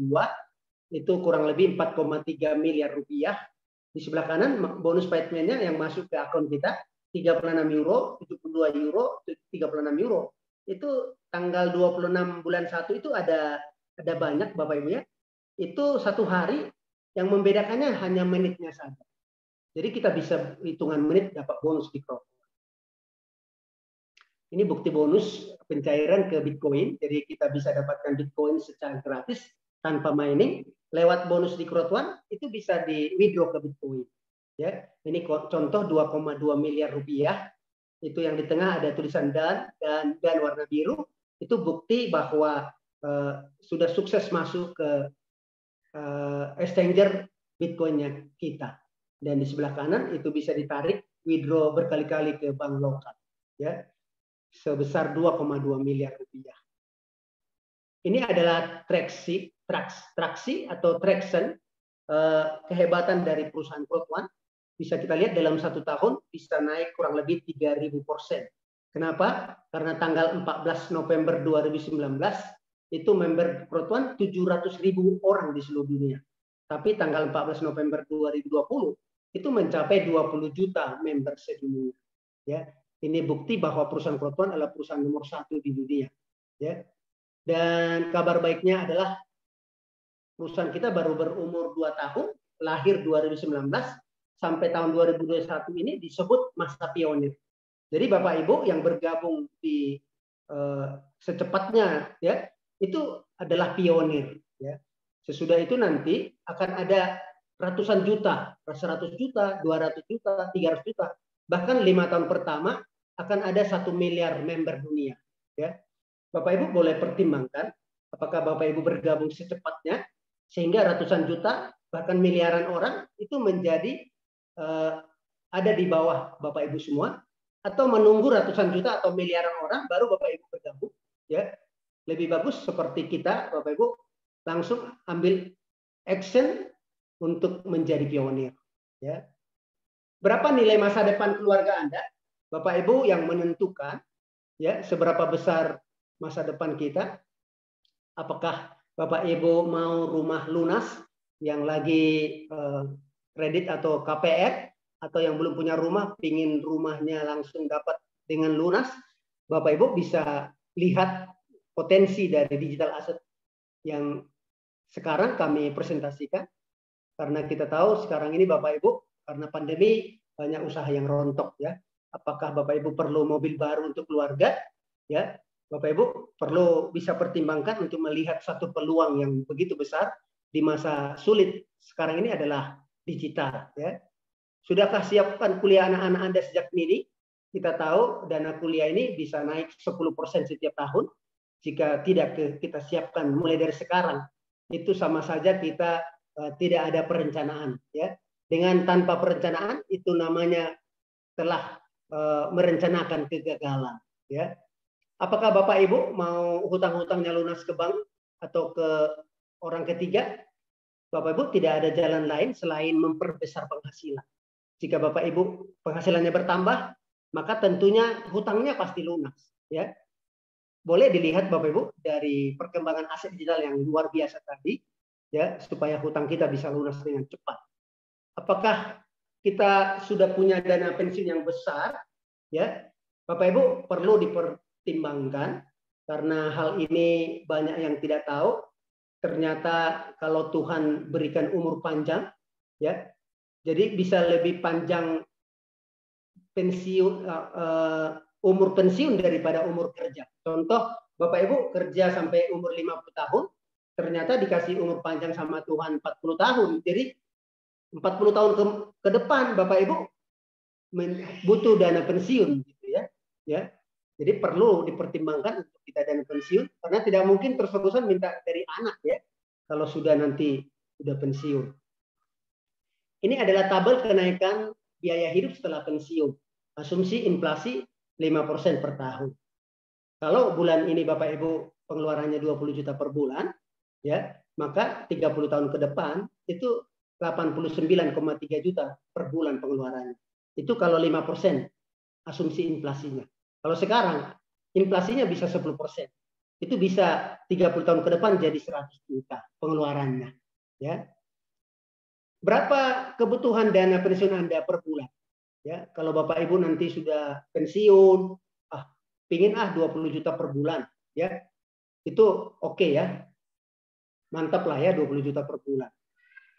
itu kurang lebih 4,3 miliar rupiah. Di sebelah kanan bonus payment-nya yang masuk ke akun kita 36 euro, 72 euro, 36 euro. Itu tanggal 26 bulan 1 itu ada banyak Bapak Ibu ya. Itu satu hari yang membedakannya hanya menitnya saja. Jadi kita bisa hitungan menit dapat bonus di Crowd. Ini bukti bonus pencairan ke Bitcoin. Jadi kita bisa dapatkan Bitcoin secara gratis tanpa mining. Lewat bonus di Crowd1 itu bisa di withdraw ke Bitcoin. Ya, ini contoh 2,2 miliar rupiah. Itu yang di tengah ada tulisan dan warna biru. Itu bukti bahwa sudah sukses masuk ke exchanger Bitcoin-nya kita. Dan di sebelah kanan itu bisa ditarik withdraw berkali-kali ke bank lokal. Ya, sebesar 2,2 miliar rupiah. Ini adalah traksi atau traction kehebatan dari perusahaan Crowd1. Bisa kita lihat dalam 1 tahun bisa naik kurang lebih 3.000%. Kenapa? Karena tanggal 14 November 2019 itu member Crowd1 700.000 orang di seluruh dunia. Tapi tanggal 14 November 2020 itu mencapai 20 juta member sedunia. Ya, ini bukti bahwa perusahaan Crowd1 adalah perusahaan nomor 1 di dunia. Ya. Dan kabar baiknya adalah perusahaan kita baru berumur 2 tahun, lahir 2019 sampai tahun 2021 ini disebut masa pionir. Jadi Bapak Ibu yang bergabung di secepatnya ya, itu adalah pionir ya. Sesudah itu nanti akan ada ratusan juta, 100 juta, 200 juta, 300 juta. Bahkan 5 tahun pertama akan ada 1 miliar member dunia ya. Bapak Ibu boleh pertimbangkan apakah Bapak Ibu bergabung secepatnya sehingga ratusan juta bahkan miliaran orang itu menjadi ada di bawah Bapak Ibu semua, atau menunggu ratusan juta atau miliaran orang baru Bapak Ibu bergabung ya. Lebih bagus seperti kita Bapak Ibu langsung ambil action untuk menjadi pionir ya. Berapa nilai masa depan keluarga Anda? Bapak Ibu yang menentukan ya seberapa besar masa depan kita. Apakah Bapak Ibu mau rumah lunas yang lagi kredit atau KPR, atau yang belum punya rumah pingin rumahnya langsung dapat dengan lunas? Bapak Ibu bisa lihat potensi dari digital asset yang sekarang kami presentasikan, karena kita tahu sekarang ini Bapak Ibu karena pandemi banyak usaha yang rontok ya. Apakah Bapak Ibu perlu mobil baru untuk keluarga ya? Bapak Ibu perlu bisa pertimbangkan untuk melihat satu peluang yang begitu besar di masa sulit sekarang ini adalah digital ya. Sudahkah siapkan kuliah anak-anak Anda sejak dini? Kita tahu dana kuliah ini bisa naik 10% setiap tahun. Jika tidak kita siapkan mulai dari sekarang, itu sama saja kita tidak ada perencanaan ya. Dengan tanpa perencanaan itu namanya telah merencanakan kegagalan ya. Apakah Bapak Ibu mau hutang-hutangnya lunas ke bank atau ke orang ketiga? Bapak Ibu tidak ada jalan lain selain memperbesar penghasilan. Jika Bapak Ibu penghasilannya bertambah, maka tentunya hutangnya pasti lunas ya. Boleh dilihat Bapak Ibu dari perkembangan aset digital yang luar biasa tadi ya, supaya hutang kita bisa lunas dengan cepat. Apakah kita sudah punya dana pensiun yang besar ya? Bapak Ibu perlu dipertimbangkan karena hal ini banyak yang tidak tahu. Ternyata kalau Tuhan berikan umur panjang ya, jadi bisa lebih panjang pensiun umur pensiun daripada umur kerja. Contoh, Bapak Ibu kerja sampai umur 50 tahun, ternyata dikasih umur panjang sama Tuhan 40 tahun. Jadi 40 tahun ke depan Bapak Ibu butuh dana pensiun gitu ya. Ya. Jadi perlu dipertimbangkan untuk kita dana pensiun karena tidak mungkin terus-terusan minta dari anak ya kalau sudah nanti sudah pensiun. Ini adalah tabel kenaikan biaya hidup setelah pensiun. Asumsi inflasi 5% per tahun. Kalau bulan ini Bapak Ibu pengeluarannya 20 juta per bulan, ya, maka 30 tahun ke depan itu 89,3 juta per bulan pengeluarannya. Itu kalau 5% asumsi inflasinya. Kalau sekarang inflasinya bisa 10%. Itu bisa 30 tahun ke depan jadi 100 juta pengeluarannya, ya. Berapa kebutuhan dana pensiun Anda per bulan? Ya, kalau Bapak Ibu nanti sudah pensiun, pingin 20 juta per bulan, ya. Itu oke ya. Mantap lah ya 20 juta per bulan.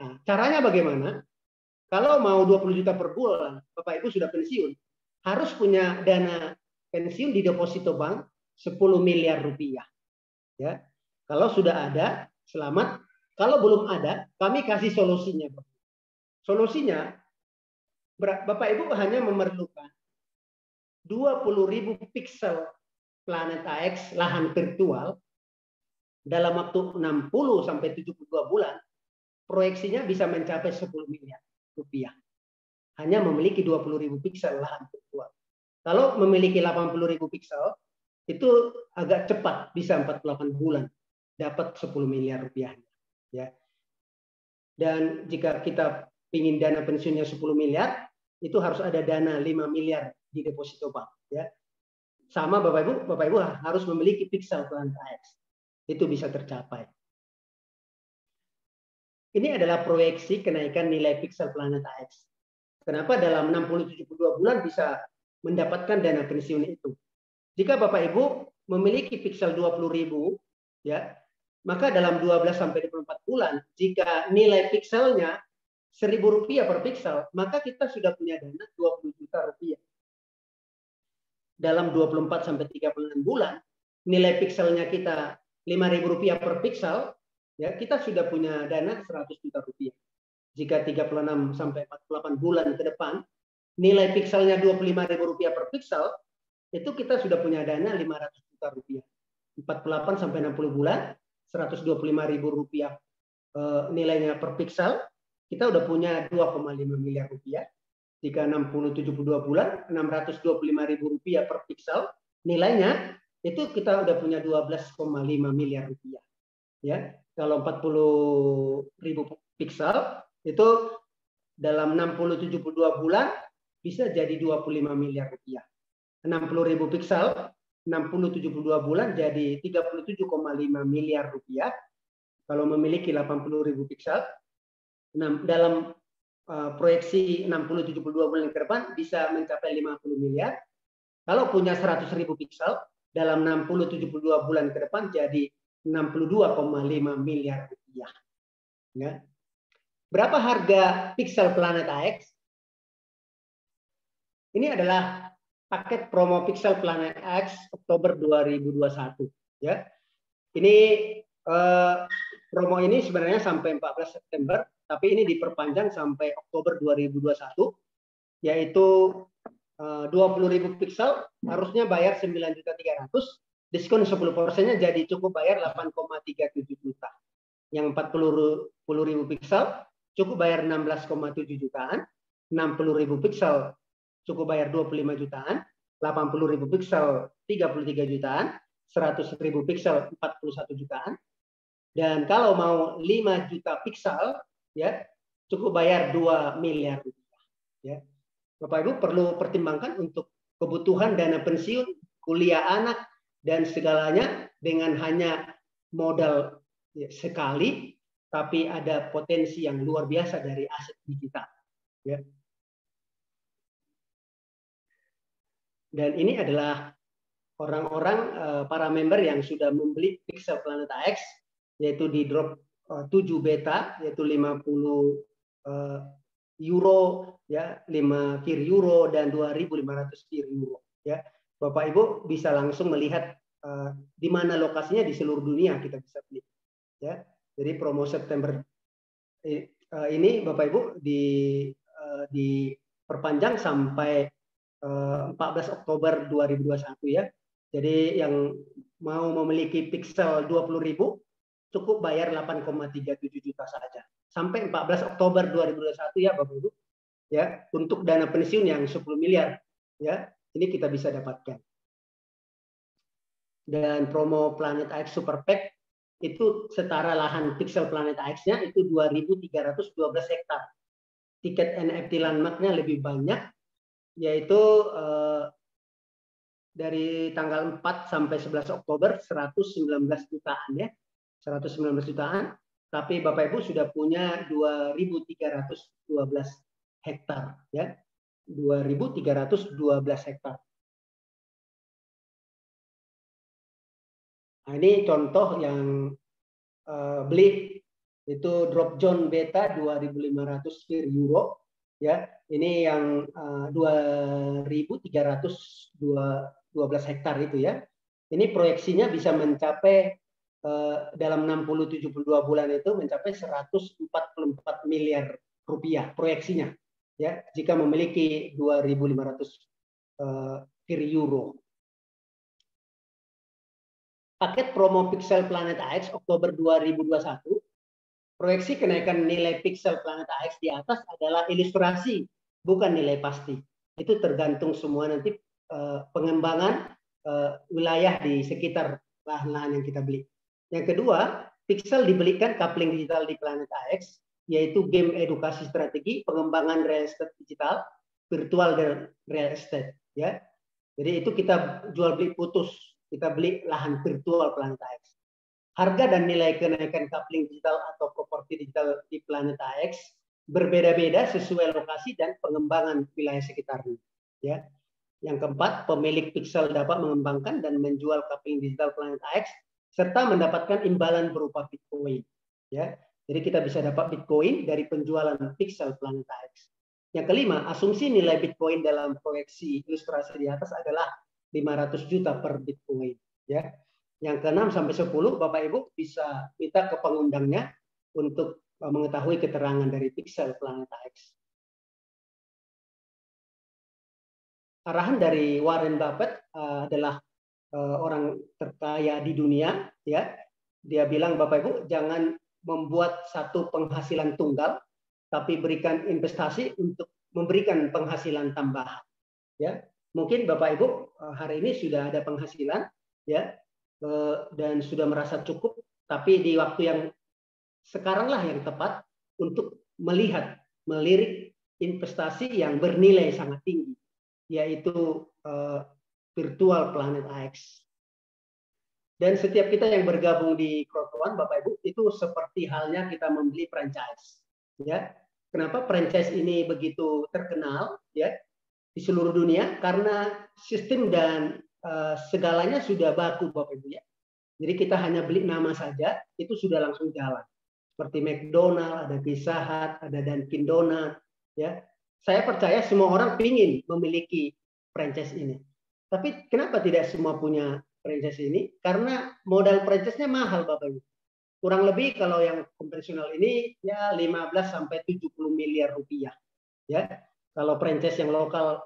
Nah, caranya bagaimana? Kalau mau 20 juta per bulan, Bapak Ibu sudah pensiun, harus punya dana pensiun di deposito bank 10 miliar rupiah. Ya. Kalau sudah ada, selamat. Kalau belum ada, kami kasih solusinya. Solusinya, Bapak Ibu hanya memerlukan 20.000 piksel Planet AX lahan virtual dalam waktu 60 sampai 72 bulan, proyeksinya bisa mencapai 10 miliar rupiah. Hanya memiliki 20.000 piksel lahan virtual. Kalau memiliki 80.000 piksel, itu agak cepat, bisa 48 bulan dapat 10 miliar rupiah. Ya. Dan jika kita ingin dana pensiunnya 10 miliar, itu harus ada dana 5 miliar di deposito bank. Ya. Sama Bapak Ibu harus memiliki piksel Planet AX. Itu bisa tercapai. Ini adalah proyeksi kenaikan nilai piksel Planet AX. Kenapa dalam 60-72 bulan bisa mendapatkan dana pensiun itu? Jika Bapak Ibu memiliki piksel 20.000, ya, maka dalam 12 sampai 24 bulan, jika nilai pikselnya Rp1.000 per piksel, maka kita sudah punya dana 20 juta rupiah. Dalam 24 sampai 36 bulan, nilai pikselnya kita Rp5.000 per piksel, ya, kita sudah punya dana 100 juta rupiah. Jika 36 sampai 48 bulan ke depan, nilai pikselnya Rp25.000 per piksel, itu kita sudah punya dana 500 juta rupiah. 48 sampai 60 bulan, Rp125.000 nilainya per piksel, kita udah punya 2,5 miliar rupiah. Jika 60-72 bulan, Rp625.000 per piksel, nilainya itu kita udah punya 12,5 miliar rupiah. Ya, kalau 40.000 piksel itu dalam 60-72 bulan bisa jadi 25 miliar rupiah. 60.000 piksel 60-72 bulan jadi 37,5 miliar rupiah. Kalau memiliki 80.000 piksel, dalam proyeksi 60-72 bulan ke depan bisa mencapai 50 miliar. Kalau punya 100.000 piksel, dalam 60-72 bulan ke depan jadi 62,5 miliar rupiah. Ya. Berapa harga piksel Planet AX? Ini adalah paket promo piksel Planet AX Oktober 2021. Ya. Ini promo ini sebenarnya sampai 14 September, tapi ini diperpanjang sampai Oktober 2021, yaitu 20.000 piksel harusnya bayar 9.300.000, diskon 10%-nya jadi cukup bayar 8,37 juta. Yang 40.000 piksel cukup bayar 16,7 jutaan, 60.000 piksel cukup bayar 25 jutaan, 80.000 piksel 33 jutaan, 100.000 piksel 41 jutaan. Dan kalau mau 5 juta piksel, ya, cukup bayar 2 miliar rupiah. Ya. Bapak Ibu perlu pertimbangkan untuk kebutuhan dana pensiun, kuliah anak, dan segalanya dengan hanya modal sekali, tapi ada potensi yang luar biasa dari aset digital. Ya. Dan ini adalah orang-orang, para member yang sudah membeli Pixel Planet AX, yaitu di drop 7 beta, yaitu 50 euro, ya, 5 kir euro dan 2.500 kir euro. Ya. Bapak Ibu bisa langsung melihat di mana lokasinya di seluruh dunia kita bisa beli. Ya. Jadi promo September ini Bapak Ibu diperpanjang sampai 14 Oktober 2021 ya. Jadi yang mau memiliki Pixel 20.000 cukup bayar 8,37 juta saja. sampai 14 Oktober 2021 ya Bapak Ibu. Ya, untuk dana pensiun yang 10 miliar ya. Ini kita bisa dapatkan. Dan promo Planet AX Super Pack itu setara lahan Pixel Planet AX-nya itu 2.312 hektar. Tiket NFT landmark-nya lebih banyak, yaitu dari tanggal 4 sampai 11 Oktober 119 jutaan ya. 119 jutaan, tapi Bapak Ibu sudah punya 2.312 hektar ya. 2.312 hektar. Nah, ini contoh yang beli itu drop zone beta 2.500 per euro ya. Ini yang 2.312 hektar itu ya. Ini proyeksinya bisa mencapai dalam 60-72 bulan itu mencapai 144 miliar rupiah proyeksinya ya, jika memiliki 2.500 per euro. Paket promo Pixel Planet AX Oktober 2021, proyeksi kenaikan nilai Pixel Planet AX di atas adalah ilustrasi, bukan nilai pasti. Itu tergantung semua nanti pengembangan wilayah di sekitar lahan-lahan yang kita beli. Yang kedua, Pixel dibelikan coupling digital di Planet AX, yaitu game edukasi strategi, pengembangan real estate digital, virtual dan real estate. Ya, jadi itu kita jual beli putus. Kita beli lahan virtual Planet AX. Harga dan nilai kenaikan coupling digital atau properti digital di Planet AX berbeda-beda sesuai lokasi dan pengembangan wilayah sekitarnya. Ya. Yang keempat, pemilik Pixel dapat mengembangkan dan menjual coupling digital Planet AX serta mendapatkan imbalan berupa Bitcoin. Ya. Jadi kita bisa dapat Bitcoin dari penjualan Pixel Planet AX. Yang kelima, asumsi nilai Bitcoin dalam proyeksi ilustrasi di atas adalah 500 juta per Bitcoin ya. Yang ke-6 sampai 10 Bapak Ibu bisa minta ke pengundangnya untuk mengetahui keterangan dari Pixel Planet AX. Arahan dari Warren Buffett adalah orang terkaya di dunia ya. Dia bilang Bapak Ibu jangan membuat satu penghasilan tunggal, tapi berikan investasi untuk memberikan penghasilan tambahan ya. Mungkin Bapak Ibu hari ini sudah ada penghasilan ya dan sudah merasa cukup, tapi di waktu yang sekaranglah yang tepat untuk melirik investasi yang bernilai sangat tinggi, yaitu virtual Planet AX. Dan setiap kita yang bergabung di Crowd1 Bapak Ibu itu seperti halnya kita membeli franchise ya. Kenapa franchise ini begitu terkenal ya di seluruh dunia? Karena sistem dan segalanya sudah baku Bapak Ibu ya. Jadi kita hanya beli nama saja, itu sudah langsung jalan. Seperti McDonald, ada Pizza Hut, ada Dunkin Donut ya. Saya percaya semua orang ingin memiliki franchise ini. Tapi kenapa tidak semua punya franchise ini? Karena modal franchise-nya mahal Bapak Ibu. Kurang lebih kalau yang konvensional ini ya 15 sampai 70 miliar rupiah ya. Kalau franchise yang lokal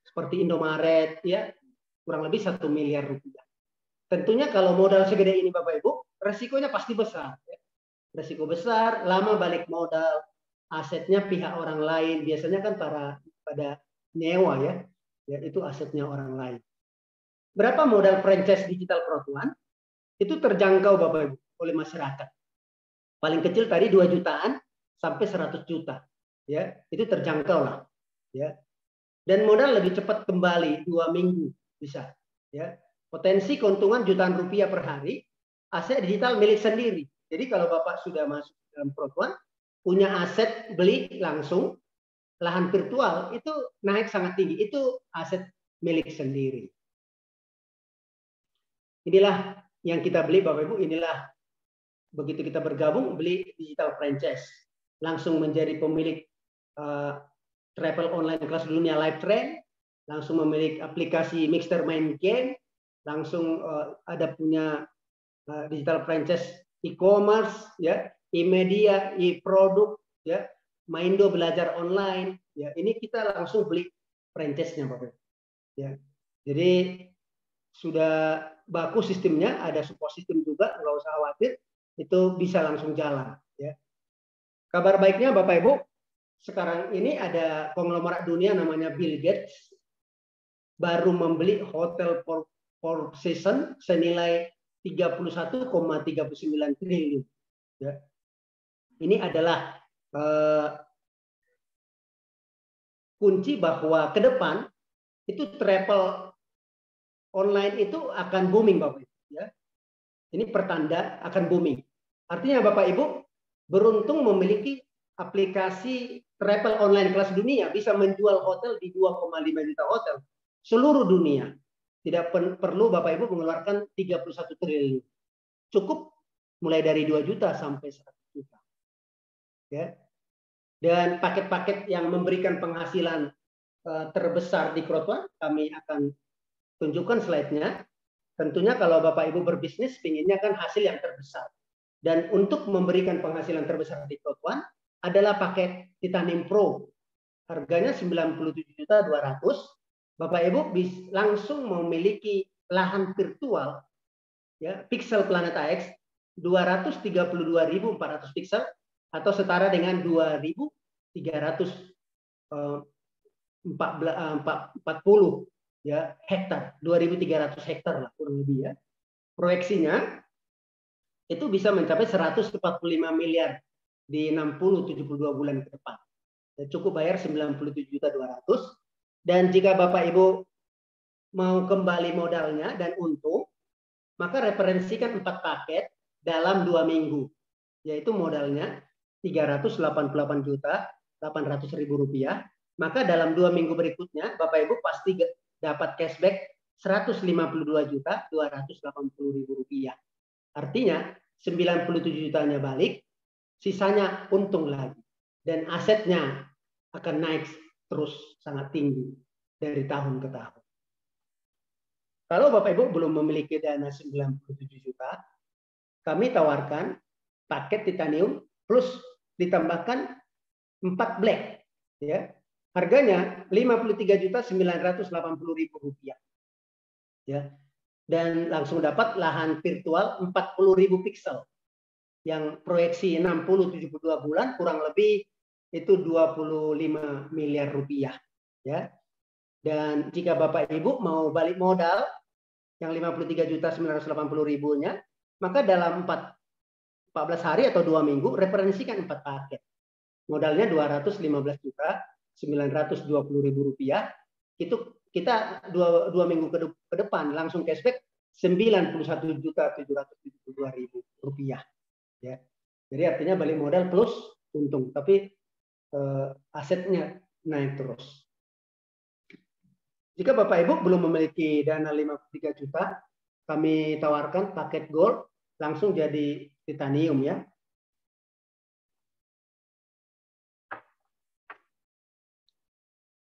seperti Indomaret ya kurang lebih 1 miliar rupiah. Tentunya kalau modal segede ini Bapak Ibu, resikonya pasti besar. Ya. Resiko besar, lama balik modal, asetnya pihak orang lain, biasanya kan pada nyewa ya. Ya itu asetnya orang lain. Berapa modal franchise digital Crowd1? Itu terjangkau Bapak Ibu oleh masyarakat. Paling kecil tadi 2 jutaan sampai 100 juta. Ya, itu terjangkau lah. Ya. Dan modal lebih cepat kembali 2 minggu bisa. Ya. Potensi keuntungan jutaan rupiah per hari, aset digital milik sendiri. Jadi kalau Bapak sudah masuk dalam Crowd1, punya aset beli langsung, lahan virtual itu naik sangat tinggi. Itu aset milik sendiri. Inilah yang kita beli Bapak Ibu, inilah begitu kita bergabung beli digital franchise. Langsung menjadi pemilik travel online kelas dunia Live Train, langsung memiliki aplikasi Mixer main game, langsung ada punya digital franchise e-commerce, ya, e-media, e-produk, ya, Maindo belajar online, ya, ini kita langsung beli franchise-nya, Bapak. Ya, jadi sudah baku sistemnya, ada support system juga, nggak usah khawatir, itu bisa langsung jalan, ya. Kabar baiknya Bapak Ibu, sekarang ini ada konglomerat dunia namanya Bill Gates baru membeli hotel Four Seasons senilai 31,39 triliun. Ya. Ini adalah kunci bahwa ke depan itu travel online itu akan booming, Bapak Ibu. Ya. Ini pertanda akan booming. Artinya Bapak Ibu beruntung memiliki aplikasi travel online kelas dunia, bisa menjual hotel di 2,5 juta hotel seluruh dunia. Tidak perlu Bapak Ibu mengeluarkan 31 triliun. Cukup mulai dari 2 juta sampai 100 juta. Ya. Dan paket-paket yang memberikan penghasilan terbesar di Crowd1, kami akan tunjukkan slide-nya. Tentunya kalau Bapak Ibu berbisnis, pinginnya kan hasil yang terbesar. Dan untuk memberikan penghasilan terbesar di Crowd1 adalah paket Titanium Pro. Harganya 97.200.000. Bapak Ibu langsung memiliki lahan virtual, ya, pixel Planet AX 232.400 pixel atau setara dengan 2.340 ya hektar, 2.300 hektar lah kurang lebih ya. Proyeksinya itu bisa mencapai 145 miliar di 60-72 bulan ke depan. Ya, cukup bayar 97.200.000. Dan jika Bapak Ibu mau kembali modalnya dan untung, maka referensikan 4 paket dalam 2 minggu. Yaitu modalnya 388.800.000 rupiah. Maka dalam 2 minggu berikutnya, Bapak Ibu pasti dapat cashback 152.280.000 rupiah. Artinya 97 jutanya balik, sisanya untung lagi. Dan asetnya akan naik terus sangat tinggi dari tahun ke tahun. Kalau Bapak Ibu belum memiliki dana 97 juta, kami tawarkan paket Titanium plus ditambahkan 4 black. Ya. Harganya 53.980.000 rupiah. Ya. Dan langsung dapat lahan virtual 40.000 pixel. Yang proyeksi 60-72 bulan kurang lebih itu 25 miliar rupiah. Ya. Dan jika Bapak Ibu mau balik modal yang 53.980.000-nya, maka dalam 14 hari atau 2 minggu referensikan 4 paket. Modalnya 215.920.000 rupiah. Itu kita 2 minggu ke depan langsung cashback 91.772.000 rupiah. Ya. Jadi artinya balik modal plus untung, tapi asetnya naik terus. Jika Bapak Ibu belum memiliki dana 53 juta, kami tawarkan paket gold langsung jadi titanium ya.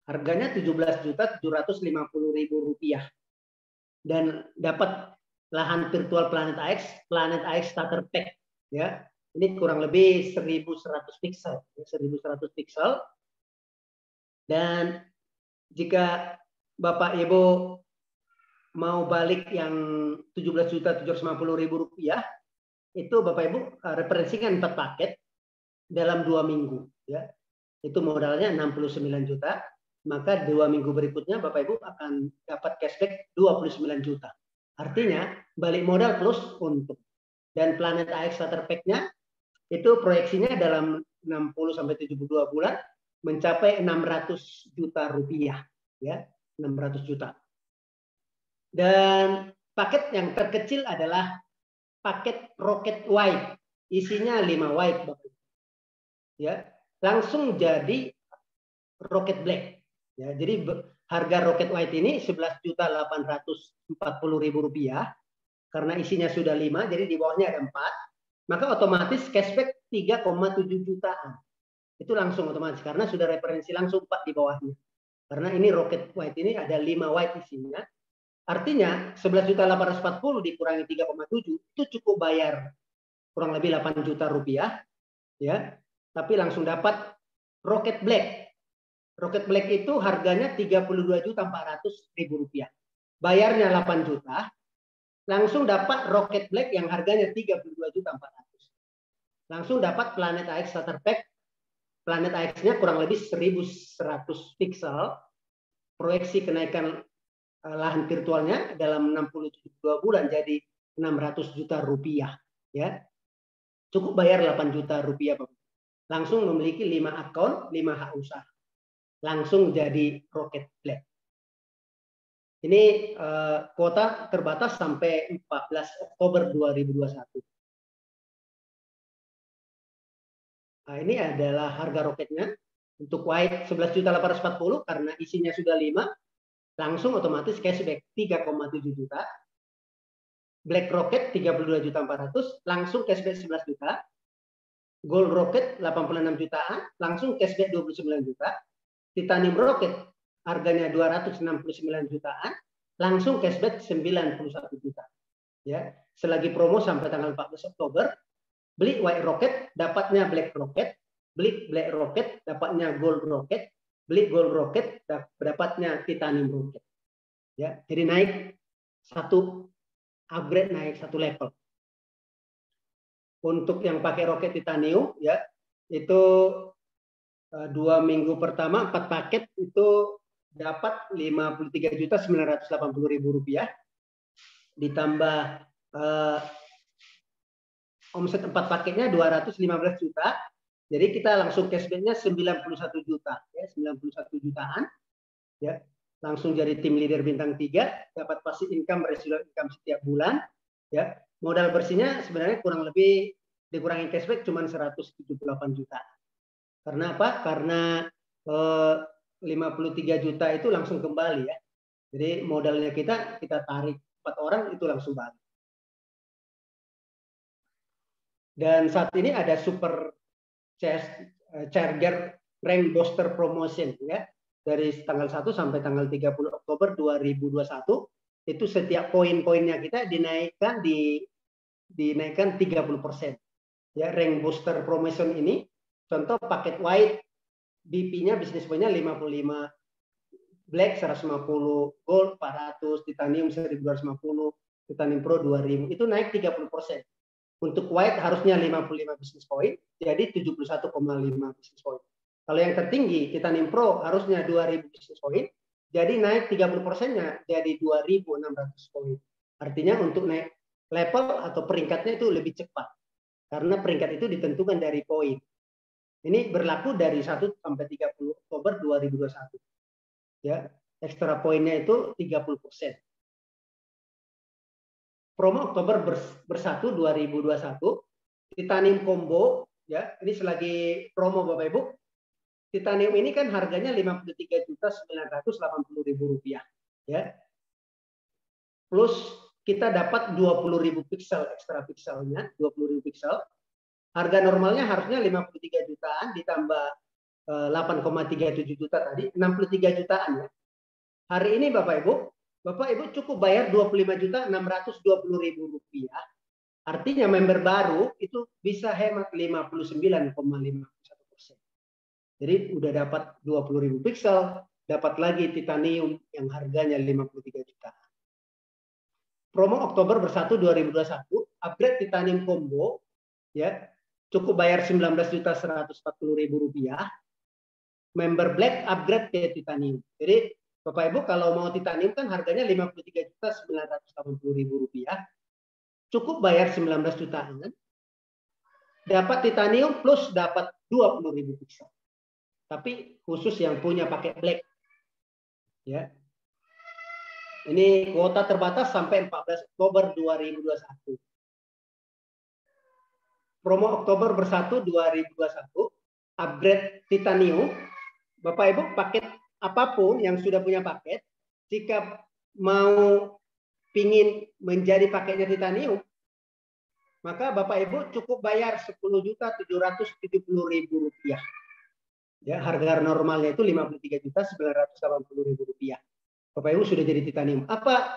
Harganya 17.750.000 rupiah. Dan dapat lahan virtual Planet AX Starter Pack ya. Ini kurang lebih 1.100 pixel, 1.100 pixel. Dan jika Bapak Ibu mau balik yang 17.750.000 rupiah, itu Bapak Ibu referensikan 4 paket dalam 2 minggu. Ya. Itu modalnya 69 juta, maka 2 minggu berikutnya Bapak Ibu akan dapat cashback 29 juta. Artinya balik modal plus untung. Dan Planet AX Starter Pack-nya itu proyeksinya dalam 60-72 bulan mencapai 600 juta rupiah. Ya. 600 juta. Dan paket yang terkecil adalah paket Rocket White. Isinya 5 white. Ya, langsung jadi Rocket Black. Ya, jadi harga Rocket White ini 11.840.000 rupiah. Karena isinya sudah 5, jadi di bawahnya ada 4. Maka otomatis cashback 3,7 jutaan. Itu langsung otomatis karena sudah referensi langsung 4 di bawahnya. Karena ini Rocket White ini ada 5 white isinya. Artinya 11.840 dikurangi 3,7 itu cukup bayar kurang lebih 8 juta rupiah. Ya. Tapi langsung dapat Rocket Black. Rocket Black itu harganya 32.400.000 rupiah. Bayarnya 8 juta. Langsung dapat Rocket Black yang harganya 32.400.000. Langsung dapat Planet AX Starter Pack planet AX-nya kurang lebih 1.100 piksel. Proyeksi kenaikan lahan virtualnya dalam 62 bulan jadi 600 juta rupiah. Ya, cukup bayar 8 juta rupiah, Pak. Langsung memiliki 5 akun, 5 hak usaha. Langsung jadi Rocket Black. Ini kuota terbatas sampai 14 Oktober 2021. Nah, ini adalah harga roketnya. Untuk white 11.840 karena isinya sudah 5, langsung otomatis cashback 3,7 juta. Black Rocket 32.400, langsung cashback 11 juta. Gold Rocket 86 jutaan, langsung cashback 29 juta. Titanium Rocket harganya 269 jutaan, langsung cashback 91 juta. Ya, selagi promo sampai tanggal 14 Oktober, beli White Rocket dapatnya Black Rocket, beli Black Rocket dapatnya Gold Rocket, beli Gold Rocket dapatnya Titanium Rocket. Ya, jadi naik satu upgrade, naik satu level. Untuk yang pakai roket titanium, ya itu 2 minggu pertama 4 paket itu dapat 53.980.000 rupiah, ditambah omset 4 paketnya 215 juta, jadi kita langsung cashbacknya 91 juta, ya 91 jutaan, ya langsung jadi tim leader bintang 3, dapat passive income, residual income setiap bulan, ya. Modal bersihnya sebenarnya kurang lebih dikurangi cashback cuma 178 juta. Karena apa? Karena 53 juta itu langsung kembali, ya. Jadi modalnya kita tarik 4 orang itu langsung balik. Dan saat ini ada super charger rank booster promotion, ya. Dari tanggal 1 sampai tanggal 30 Oktober 2021 itu setiap poin-poinnya kita dinaikkan 30%. Ya, rank booster promotion ini contoh paket white BP-nya business point-nya 55, black 150, gold 400, titanium 1250, titanium pro 2000 itu naik 30%. Untuk white harusnya 55 business point jadi 71,5 business point. Kalau yang tertinggi titanium pro harusnya 2000 business point jadi naik 30%-nya jadi 2.600 poin. Artinya untuk naik level atau peringkatnya itu lebih cepat. Karena peringkat itu ditentukan dari poin. Ini berlaku dari 1 sampai 30 Oktober 2021. Ya, ekstra poinnya itu 30%. Promo Oktober bersatu 2021, titanium combo, ya, ini selagi promo Bapak Ibu. Titanium ini kan harganya 53.980.000 rupiah, ya. Plus kita dapat 20.000 piksel ekstra pikselnya, 20.000 piksel. Harga normalnya harusnya 53 jutaan ditambah 8,37 juta tadi, 63 jutaan, ya. Hari ini Bapak Ibu cukup bayar 25.620.000 rupiah. Artinya member baru itu bisa hemat 59,51%. Jadi udah dapat 20.000 piksel, dapat lagi titanium yang harganya 53 juta. Promo Oktober bersatu 2021, upgrade titanium combo, ya cukup bayar 19.140.000 rupiah. Member black upgrade ke titanium. Jadi Bapak Ibu kalau mau titanium kan harganya 53.980.000 rupiah. Cukup bayar 19 jutaan. Dapat titanium plus dapat 20.000 piksel. Tapi khusus yang punya pakai black, ya. Ini kuota terbatas sampai 14 Oktober 2021. Promo Oktober bersatu 2021, upgrade titanium. Bapak Ibu paket apapun yang sudah punya paket, jika mau pingin menjadi paketnya titanium, maka Bapak Ibu cukup bayar 10.770.000 rupiah. Ya, harga normalnya itu 53.980.000 rupiah. Bapak Ibu sudah jadi titanium. Apa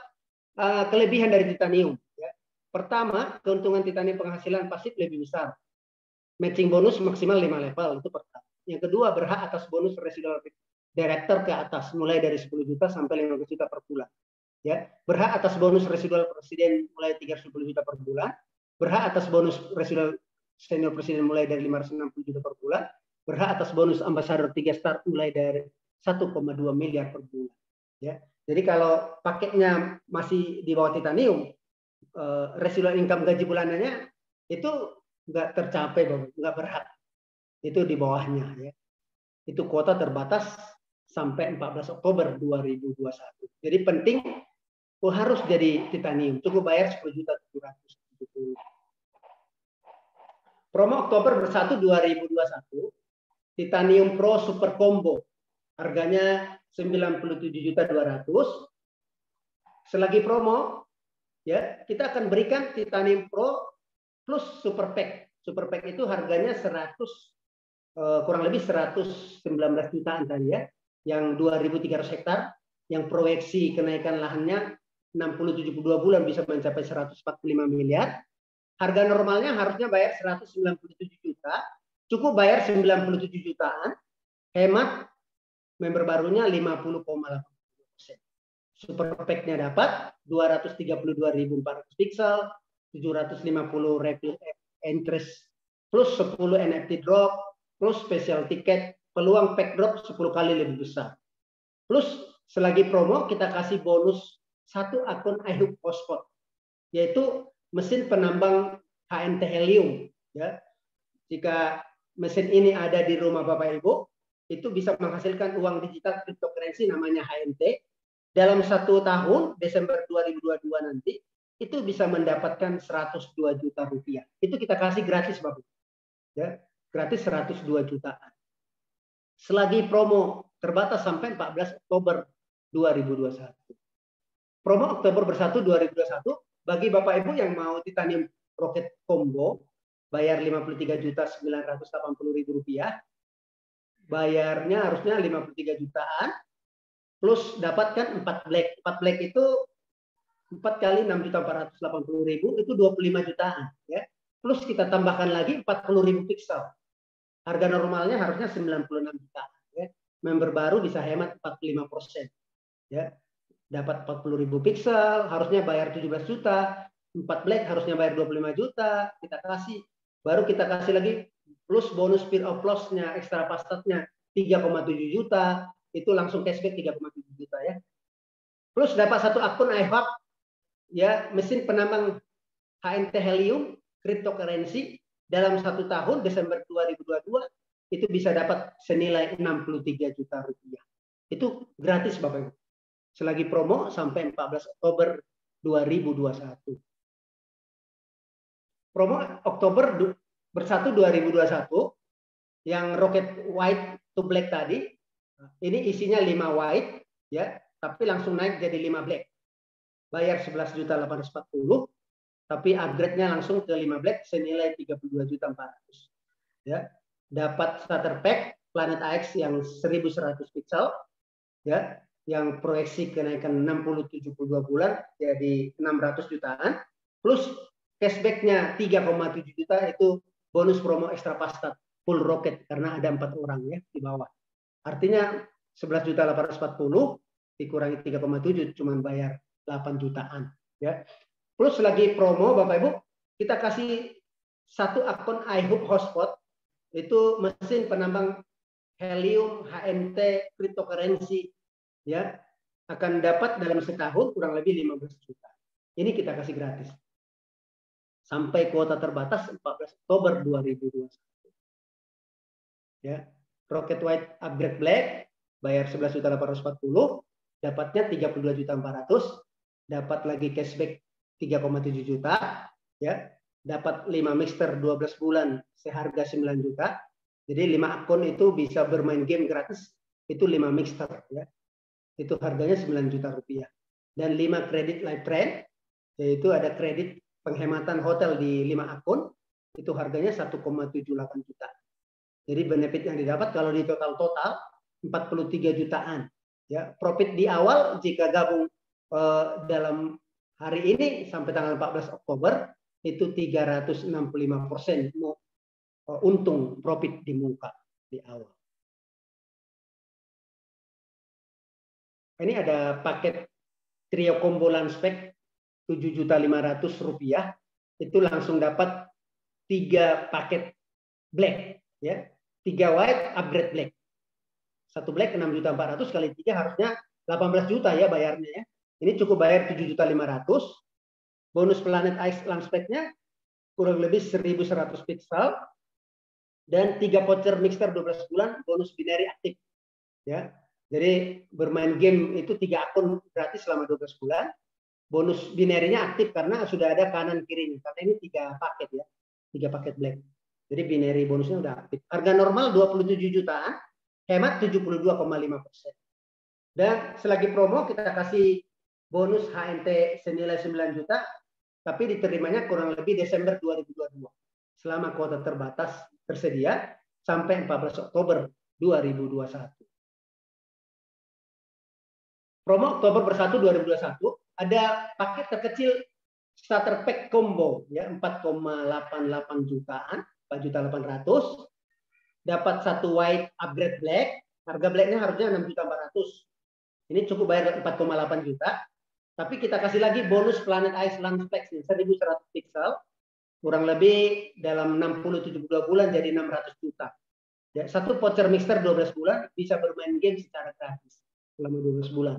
kelebihan dari titanium? Ya. Pertama, keuntungan titanium penghasilan pasif lebih besar. Matching bonus maksimal 5 level itu pertama. Yang kedua, berhak atas bonus residual director ke atas mulai dari 10 juta sampai 15 juta per bulan. Ya, berhak atas bonus residual presiden mulai 310 juta per bulan. Berhak atas bonus residual senior presiden mulai dari 560 juta per bulan. berhak atas bonus Ambassador 3 star mulai dari 1,2 miliar per bulan. Ya. Jadi kalau paketnya masih di bawah titanium, residual income gaji bulanannya itu nggak tercapai, nggak berhak. Itu di bawahnya. Ya. Itu kuota terbatas sampai 14 Oktober 2021. Jadi penting harus jadi titanium. Cukup bayar 10.770.000. Promo Oktober 1 2021, Titanium Pro Super Combo. Harganya 97.200.000. Selagi promo, ya, kita akan berikan Titanium Pro plus Super Pack. Super Pack itu harganya kurang lebih 119 jutaan tadi ya, yang 2.300 hektar, yang proyeksi kenaikan lahannya 60-72 bulan bisa mencapai 145 miliar. Harga normalnya harusnya bayar 197 juta, cukup bayar 97 jutaan, hemat member barunya 50,8%. Super Pack-nya dapat 232.400 pixel, 750 rapid interest, plus 10 NFT drop, plus special ticket, peluang pack drop 10 kali lebih besar. Plus selagi promo kita kasih bonus 1 akun iHub Hotspot, yaitu mesin penambang HNT helium. Ya. Jika mesin ini ada di rumah Bapak Ibu, itu bisa menghasilkan uang digital cryptocurrency namanya HNT. Dalam 1 tahun, Desember 2022 nanti, itu bisa mendapatkan 102 juta rupiah. Itu kita kasih gratis, Bapak. Ya, gratis 102 jutaan. Selagi promo terbatas sampai 14 Oktober 2021. Promo Oktober 1 2021, bagi Bapak Ibu yang mau Titanium Rocket Combo, bayar 53.980.000 rupiah, bayarnya harusnya 53 jutaan, plus dapatkan 4 black. 4 black itu 4 kali 6.480.000 itu 25 jutaan. Ya. Plus kita tambahkan lagi 40.000 pixel. Harga normalnya harusnya 96 jutaan. Ya. Member baru bisa hemat 45%. Ya. Dapat 40.000 pixel, harusnya bayar 17 juta. 4 black harusnya bayar 25 juta. Kita kasih. Baru kita kasih lagi plus bonus peer of loss-nya, extra pastatnya 3,7 juta. Itu langsung cashback 3,7 juta ya. Plus dapat 1 akun iHub, ya, mesin penambang HNT helium cryptocurrency dalam 1 tahun Desember 2022 itu bisa dapat senilai 63 juta rupiah. Itu gratis Bapak Ibu. Selagi promo sampai 14 Oktober 2021. Promo Oktober 1 2021 yang Rocket White to Black tadi, ini isinya 5 white, ya, tapi langsung naik jadi 5 black. Bayar 11.840, tapi upgrade-nya langsung ke 5 black senilai 32.400. Ya, dapat starter pack Planet AX yang 1.100 pixel, ya, yang proyeksi kenaikan 60-72 bulan jadi 600 jutaan, plus cashback-nya 3,7 juta itu bonus promo ekstra pastat full rocket karena ada 4 orang ya di bawah. Artinya 11.840 dikurangi 3,7 cuma bayar 8 jutaan ya. Plus lagi promo Bapak Ibu, kita kasih 1 akun iHub Hotspot, itu mesin penambang helium HNT cryptocurrency ya, akan dapat dalam setahun kurang lebih 15 juta. Ini kita kasih gratis. Sampai kuota terbatas 14 Oktober 2021. Ya. Rocket White Upgrade Black bayar 11.840, dapatnya 32.400, dapat lagi cashback 3,7 juta, ya. Dapat 5 mixer 12 bulan seharga 9 juta. Jadi 5 akun itu bisa bermain game gratis, itu 5 mixer ya. Itu harganya 9 juta rupiah. Dan 5 kredit Live Trend, yaitu ada kredit penghematan hotel di 5 akun, itu harganya 1,78 juta. Jadi benefit yang didapat kalau di total 43 jutaan. Ya, profit di awal jika gabung dalam hari ini sampai tanggal 14 Oktober itu 365% untung profit di muka di awal. Ini ada paket trio combo Lanspec 7.500.000 rupiah, itu langsung dapat 3 paket black ya. 3 white, upgrade black. 1 black 6.400.000 kali 3 harusnya 18 juta ya bayarnya ya. Ini cukup bayar 7.500.000. Bonus Planet Ice Langspec-nya kurang lebih 1.100 pixel dan 3 voucher mixer 12 bulan bonus binary aktif ya. Jadi bermain game itu 3 akun gratis selama 12 bulan. Bonus binary-nya aktif karena sudah ada kanan kirinya. Karena ini 3 paket ya. 3 paket black. Jadi binary bonusnya udah aktif. Harga normal 27 jutaan, hemat 72,5%. Dan selagi promo kita kasih bonus HNT senilai 9 juta, tapi diterimanya kurang lebih Desember 2022. Selama kuota terbatas tersedia sampai 14 Oktober 2021. Promo Oktober bersatu 2021 ada paket terkecil starter pack combo ya 4,88 jutaan, 4.800.000. Dapat 1 white upgrade black, harga blacknya harusnya 6.400.000. Ini cukup bayar 4,8 juta. Tapi kita kasih lagi bonus Planet Ice Langspec 1.100 pixel, kurang lebih dalam 60-72 bulan jadi 600 juta. Ya, 1 voucher mixer 12 bulan bisa bermain game secara gratis selama 12 bulan.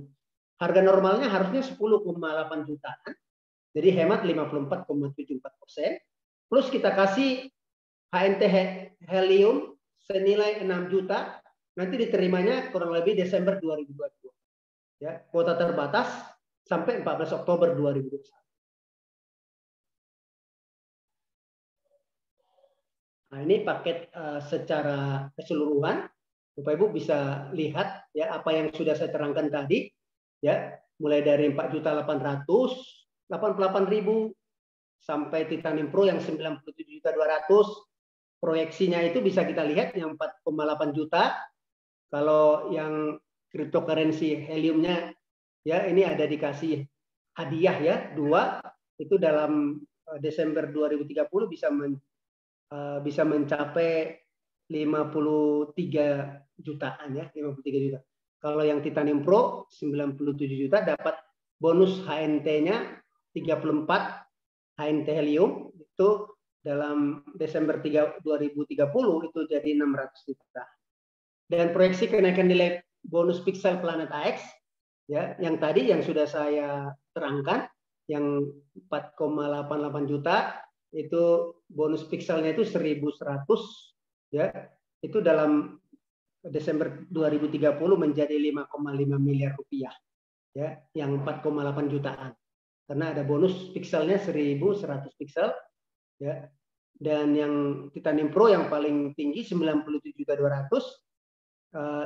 Harga normalnya harusnya 10,8 jutaan, jadi hemat 54,74%. Plus kita kasih HNT helium senilai 6 juta, nanti diterimanya kurang lebih Desember 2022. Ya, kuota terbatas sampai 14 Oktober 2021. Nah, ini paket secara keseluruhan. Bapak Ibu bisa lihat ya apa yang sudah saya terangkan tadi ya, mulai dari 4.800.000, 88.000 sampai Titanium Pro yang 97.200.000. Proyeksinya itu bisa kita lihat yang 4,8 juta. Kalau yang cryptocurrency heliumnya ya ini ada dikasih hadiah ya 2 itu dalam Desember 2030 bisa mencapai 53 jutaan ya, 53 juta. Kalau yang Titanium Pro 97 juta dapat bonus HNT-nya 34 HNT helium itu dalam Desember 2030 itu jadi 600 juta. Dan proyeksi kenaikan nilai bonus pixel Planet AX ya, yang tadi yang sudah saya terangkan yang 4,88 juta itu bonus pixelnya itu 1.100 ya, itu dalam Desember 2030 menjadi 5,5 miliar rupiah ya, yang 4,8 jutaan karena ada bonus pixelnya 1.100 pixel ya. Dan yang Titanium Pro yang paling tinggi 97.200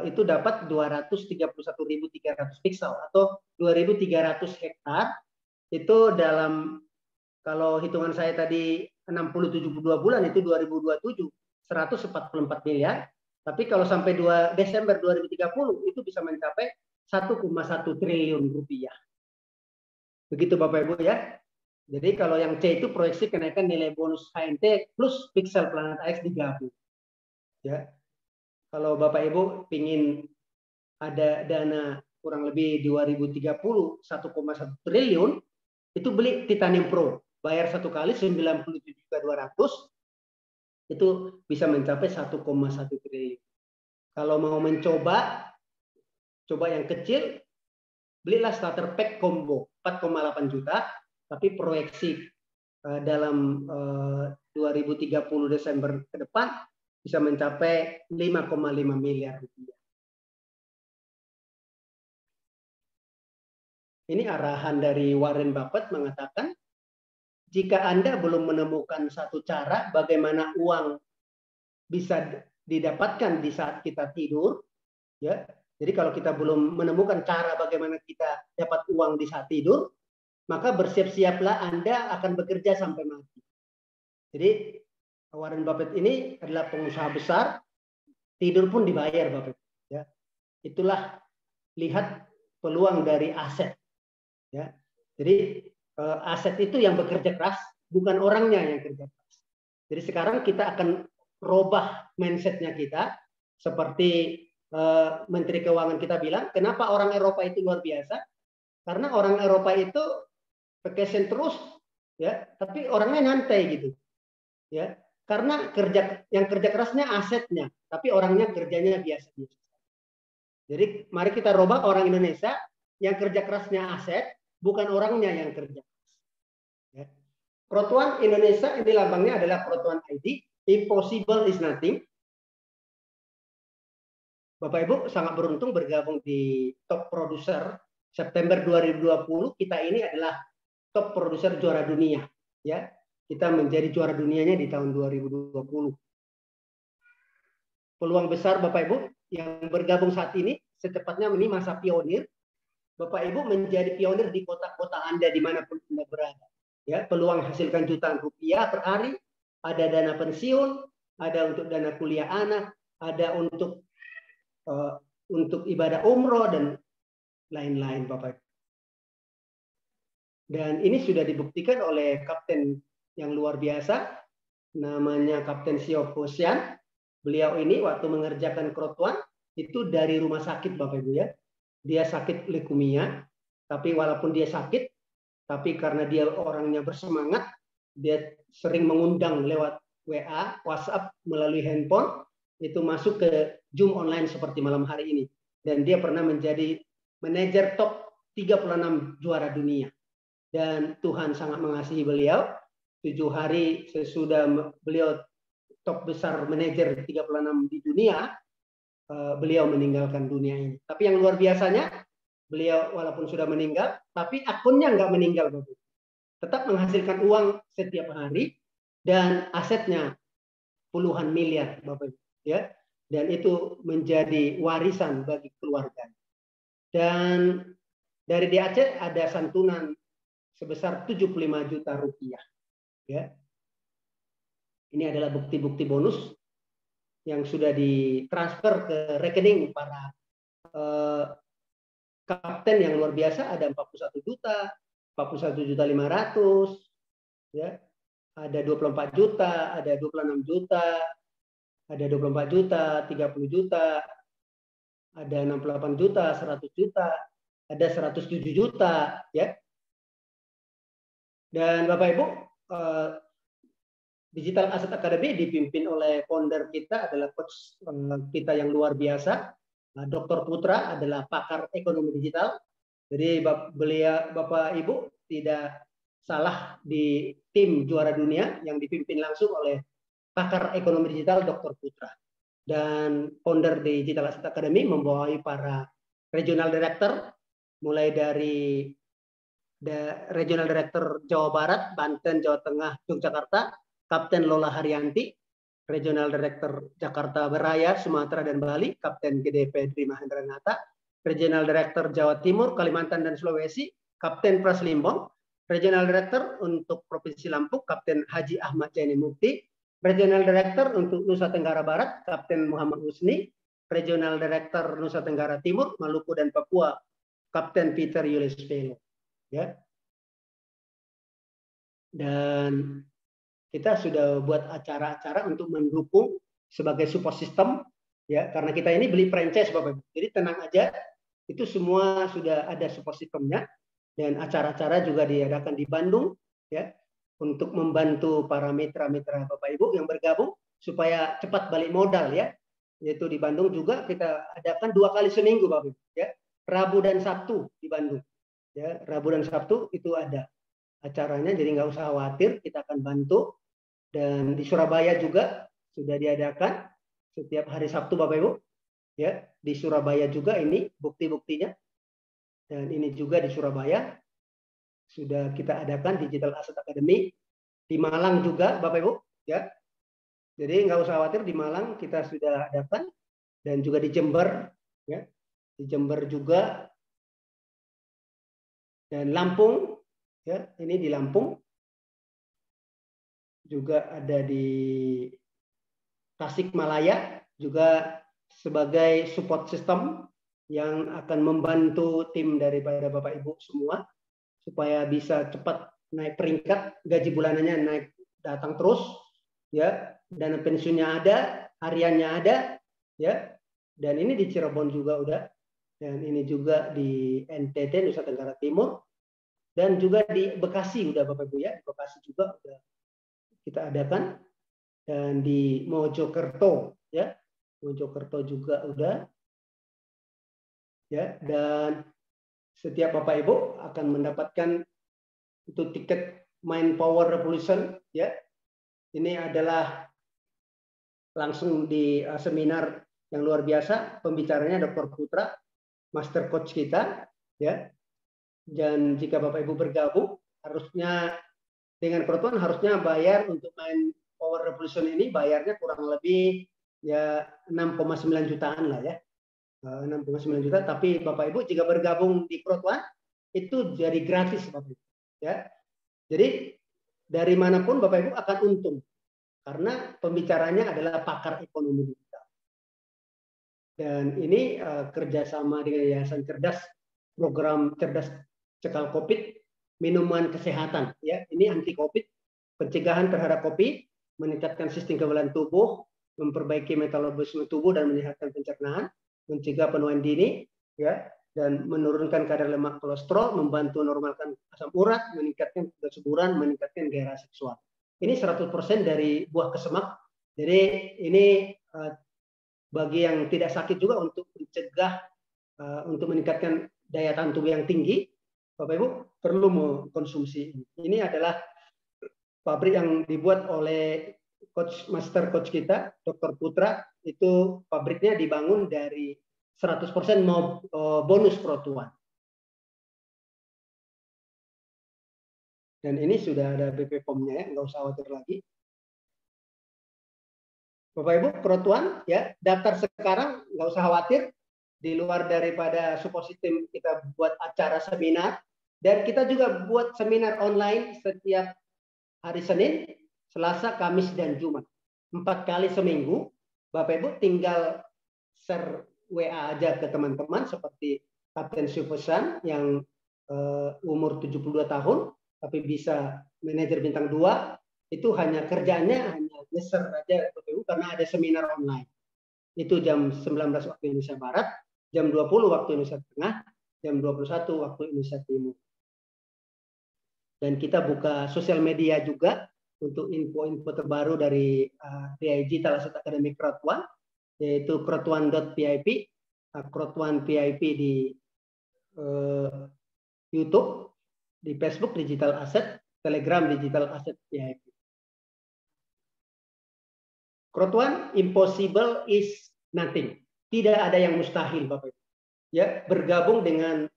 itu dapat 231.300 pixel atau 2.300 hektar. Itu dalam, kalau hitungan saya tadi 60-72 bulan itu 2027 144 miliar. Tapi kalau sampai 2 Desember 2030 itu bisa mencapai 1,1 triliun rupiah. Begitu Bapak Ibu ya. Jadi kalau yang C itu proyeksi kenaikan nilai bonus HNT plus pixel Planet AX digabung. Ya. Kalau Bapak Ibu pingin ada dana kurang lebih 2030 1,1 triliun, itu beli Titanium Pro. Bayar 1 kali 97.200, itu bisa mencapai 1,1 triliun. Kalau mau mencoba, coba yang kecil, belilah starter pack combo 4,8 juta, tapi proyeksi dalam 2030 Desember ke depan bisa mencapai 5,5 miliar rupiah. Ini arahan dari Warren Buffett mengatakan, jika Anda belum menemukan satu cara bagaimana uang bisa didapatkan di saat kita tidur, ya. Jadi kalau kita belum menemukan cara bagaimana kita dapat uang di saat tidur, maka bersiap-siaplah Anda akan bekerja sampai mati. Jadi Warren Buffett ini adalah pengusaha besar, tidur pun dibayar Bapak. Ya. Itulah lihat peluang dari aset. Ya. Jadi aset itu yang bekerja keras, bukan orangnya yang kerja keras. Jadi sekarang kita akan robah mindsetnya kita, seperti Menteri Keuangan kita bilang, kenapa orang Eropa itu luar biasa? Karena orang Eropa itu vacation terus, ya, tapi orangnya nyantai gitu, ya. Karena yang kerja kerasnya asetnya, tapi orangnya kerjanya biasa-biasa. Jadi mari kita robah orang Indonesia yang kerja kerasnya aset, bukan orangnya yang kerja keras. Ya. Protuan Indonesia ini lambangnya adalah Protuan ID. Impossible is nothing. Bapak Ibu sangat beruntung bergabung di top producer. September 2020 kita ini adalah top producer juara dunia. Ya, kita menjadi juara dunianya di tahun 2020. Peluang besar Bapak Ibu yang bergabung saat ini, secepatnya ini masa pionir. Bapak Ibu menjadi pionir di kota-kota Anda dimanapun Anda berada. Ya, peluang hasilkan jutaan rupiah per hari, ada dana pensiun, ada untuk dana kuliah anak, ada untuk ibadah umroh dan lain-lain, Bapak. Dan ini sudah dibuktikan oleh kapten yang luar biasa, namanya Kapten Siop Hosian. Beliau ini waktu mengerjakan Krotuan itu dari rumah sakit, Bapak Ibu ya. Dia sakit leukemia, tapi walaupun dia sakit, tapi karena dia orangnya bersemangat, dia sering mengundang lewat WA, WhatsApp, melalui handphone, itu masuk ke Zoom online seperti malam hari ini. Dan dia pernah menjadi manajer top 36 juara dunia. Dan Tuhan sangat mengasihi beliau. 7 hari sesudah beliau top besar manajer 36 di dunia, beliau meninggalkan dunia ini. Tapi yang luar biasanya, beliau walaupun sudah meninggal, tapi akunnya nggak meninggal, Bapak. Tetap menghasilkan uang setiap hari dan asetnya puluhan miliar, Bapak. Ya, dan itu menjadi warisan bagi keluarga. Dan dari DAC ada santunan sebesar 75 juta rupiah. Ya, ini adalah bukti-bukti bonus yang sudah ditransfer ke rekening para kapten yang luar biasa. Ada 41 juta, 41 juta 500, ya, ada 24 juta, ada 26 juta, ada 24 juta, 30 juta, ada 68 juta, 100 juta, ada 107 juta, ya. Dan Bapak Ibu, Digital Asset Academy dipimpin oleh founder kita, adalah coach kita yang luar biasa. Dr. Putra adalah pakar ekonomi digital. Jadi Bapak Ibu tidak salah di tim juara dunia yang dipimpin langsung oleh pakar ekonomi digital Dr. Putra. Dan founder Digital Asset Academy membawahi para regional director, mulai dari regional director Jawa Barat, Banten, Jawa Tengah, Yogyakarta, Kapten Lola Haryanti, Regional Director Jakarta Beraya, Sumatera dan Bali, Kapten Gede Pedri Mahendranata, Regional Director Jawa Timur, Kalimantan dan Sulawesi, Kapten Pras Limbong, Regional Director untuk Provinsi Lampung, Kapten Haji Ahmad Jaini Mukti, Regional Director untuk Nusa Tenggara Barat, Kapten Muhammad Husni, Regional Director Nusa Tenggara Timur, Maluku dan Papua, Kapten Peter Yulis Velo. Ya. Dan kita sudah buat acara-acara untuk mendukung sebagai support system, ya, karena kita ini beli franchise, Bapak. Jadi tenang aja, itu semua sudah ada support systemnya, dan acara-acara juga diadakan di Bandung, ya, untuk membantu para mitra-mitra Bapak Ibu yang bergabung supaya cepat balik modal, ya. Yaitu di Bandung juga kita adakan 2 kali seminggu, Bapak Ibu, ya, Rabu dan Sabtu di Bandung, ya, Rabu dan Sabtu itu ada acaranya, jadi nggak usah khawatir, kita akan bantu. Dan di Surabaya juga sudah diadakan setiap hari Sabtu, Bapak Ibu. Ya, di Surabaya juga ini bukti-buktinya. Dan ini juga di Surabaya sudah kita adakan Digital Asset Academy. Di Malang juga, Bapak Ibu. Ya, jadi nggak usah khawatir, di Malang kita sudah adakan, dan juga di Jember. Ya, di Jember juga. Dan Lampung, ya, ini di Lampung. Juga ada di Tasikmalaya juga sebagai support system yang akan membantu tim daripada Bapak Ibu semua supaya bisa cepat naik peringkat, gaji bulanannya naik datang terus, ya, dana pensiunnya ada, hariannya ada, ya. Dan ini di Cirebon juga udah, dan ini juga di NTT Nusa Tenggara Timur, dan juga di Bekasi udah, Bapak Ibu, ya. Bekasi juga udah kita adakan. dan di Mojokerto ya. Mojokerto juga udah ya, dan setiap Bapak Ibu akan mendapatkan itu tiket Mind Power Revolution ya. Ini adalah langsung di seminar yang luar biasa, pembicaranya Dr. Putra, master coach kita ya. Dan jika Bapak Ibu bergabung, harusnya dengan Proton harusnya bayar untuk Mind Power Revolution ini bayarnya kurang lebih ya 6,9 jutaan lah ya. 6,9 juta, tapi Bapak Ibu jika bergabung di Proton itu jadi gratis Bapak Ibu ya. Jadi dari manapun Bapak Ibu akan untung karena pembicaranya adalah pakar ekonomi digital. Dan ini kerjasama dengan Yayasan Cerdas, program Cerdas Cekal COVID, minuman kesehatan ya. Ini anti COVID, pencegahan terhadap COVID, meningkatkan sistem kekebalan tubuh, memperbaiki metabolisme tubuh dan menyehatkan pencernaan, mencegah penuaan dini ya, dan menurunkan kadar lemak kolesterol, membantu normalkan asam urat, meningkatkan kesuburan, meningkatkan gairah seksual. Ini 100% dari buah kesemak. Jadi ini bagi yang tidak sakit juga untuk mencegah, untuk meningkatkan daya tahan tubuh yang tinggi, Bapak Ibu perlu mengkonsumsi ini. Ini adalah pabrik yang dibuat oleh master coach kita, Dr. Putra. Itu pabriknya dibangun dari 100% mau bonus Protuan. Dan ini sudah ada BP POM-nya ya, nggak usah khawatir lagi. Bapak Ibu, Protuan ya, daftar sekarang nggak usah khawatir. Di luar daripada support system kita buat acara seminar, dan kita juga buat seminar online setiap hari Senin, Selasa, Kamis, dan Jumat. 4 kali seminggu. Bapak Ibu tinggal share WA aja ke teman-teman seperti Kapten Supesan yang umur 72 tahun, tapi bisa manajer bintang 2, itu hanya kerjanya hanya nge-share aja Bapak Ibu karena ada seminar online. Itu jam 19 waktu Indonesia Barat, jam 20 waktu Indonesia Tengah, jam 21 waktu Indonesia Timur. Dan kita buka sosial media juga untuk info-info terbaru dari PIG Talasut Academy Protuan, yaitu protuan.pip, Protuan PIP di YouTube, di Facebook Digital Asset, Telegram Digital Asset PIP. Protuan, impossible is nothing. Tidak ada yang mustahil, Bapak Ibu. Ya, bergabung dengan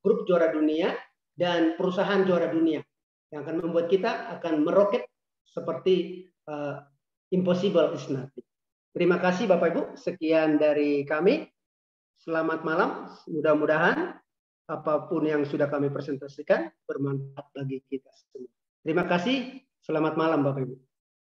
grup juara dunia dan perusahaan juara dunia yang akan membuat kita akan meroket seperti impossible is nothing. Terima kasih Bapak Ibu, sekian dari kami. Selamat malam, mudah-mudahan apapun yang sudah kami presentasikan bermanfaat bagi kita semua. Terima kasih, selamat malam Bapak Ibu.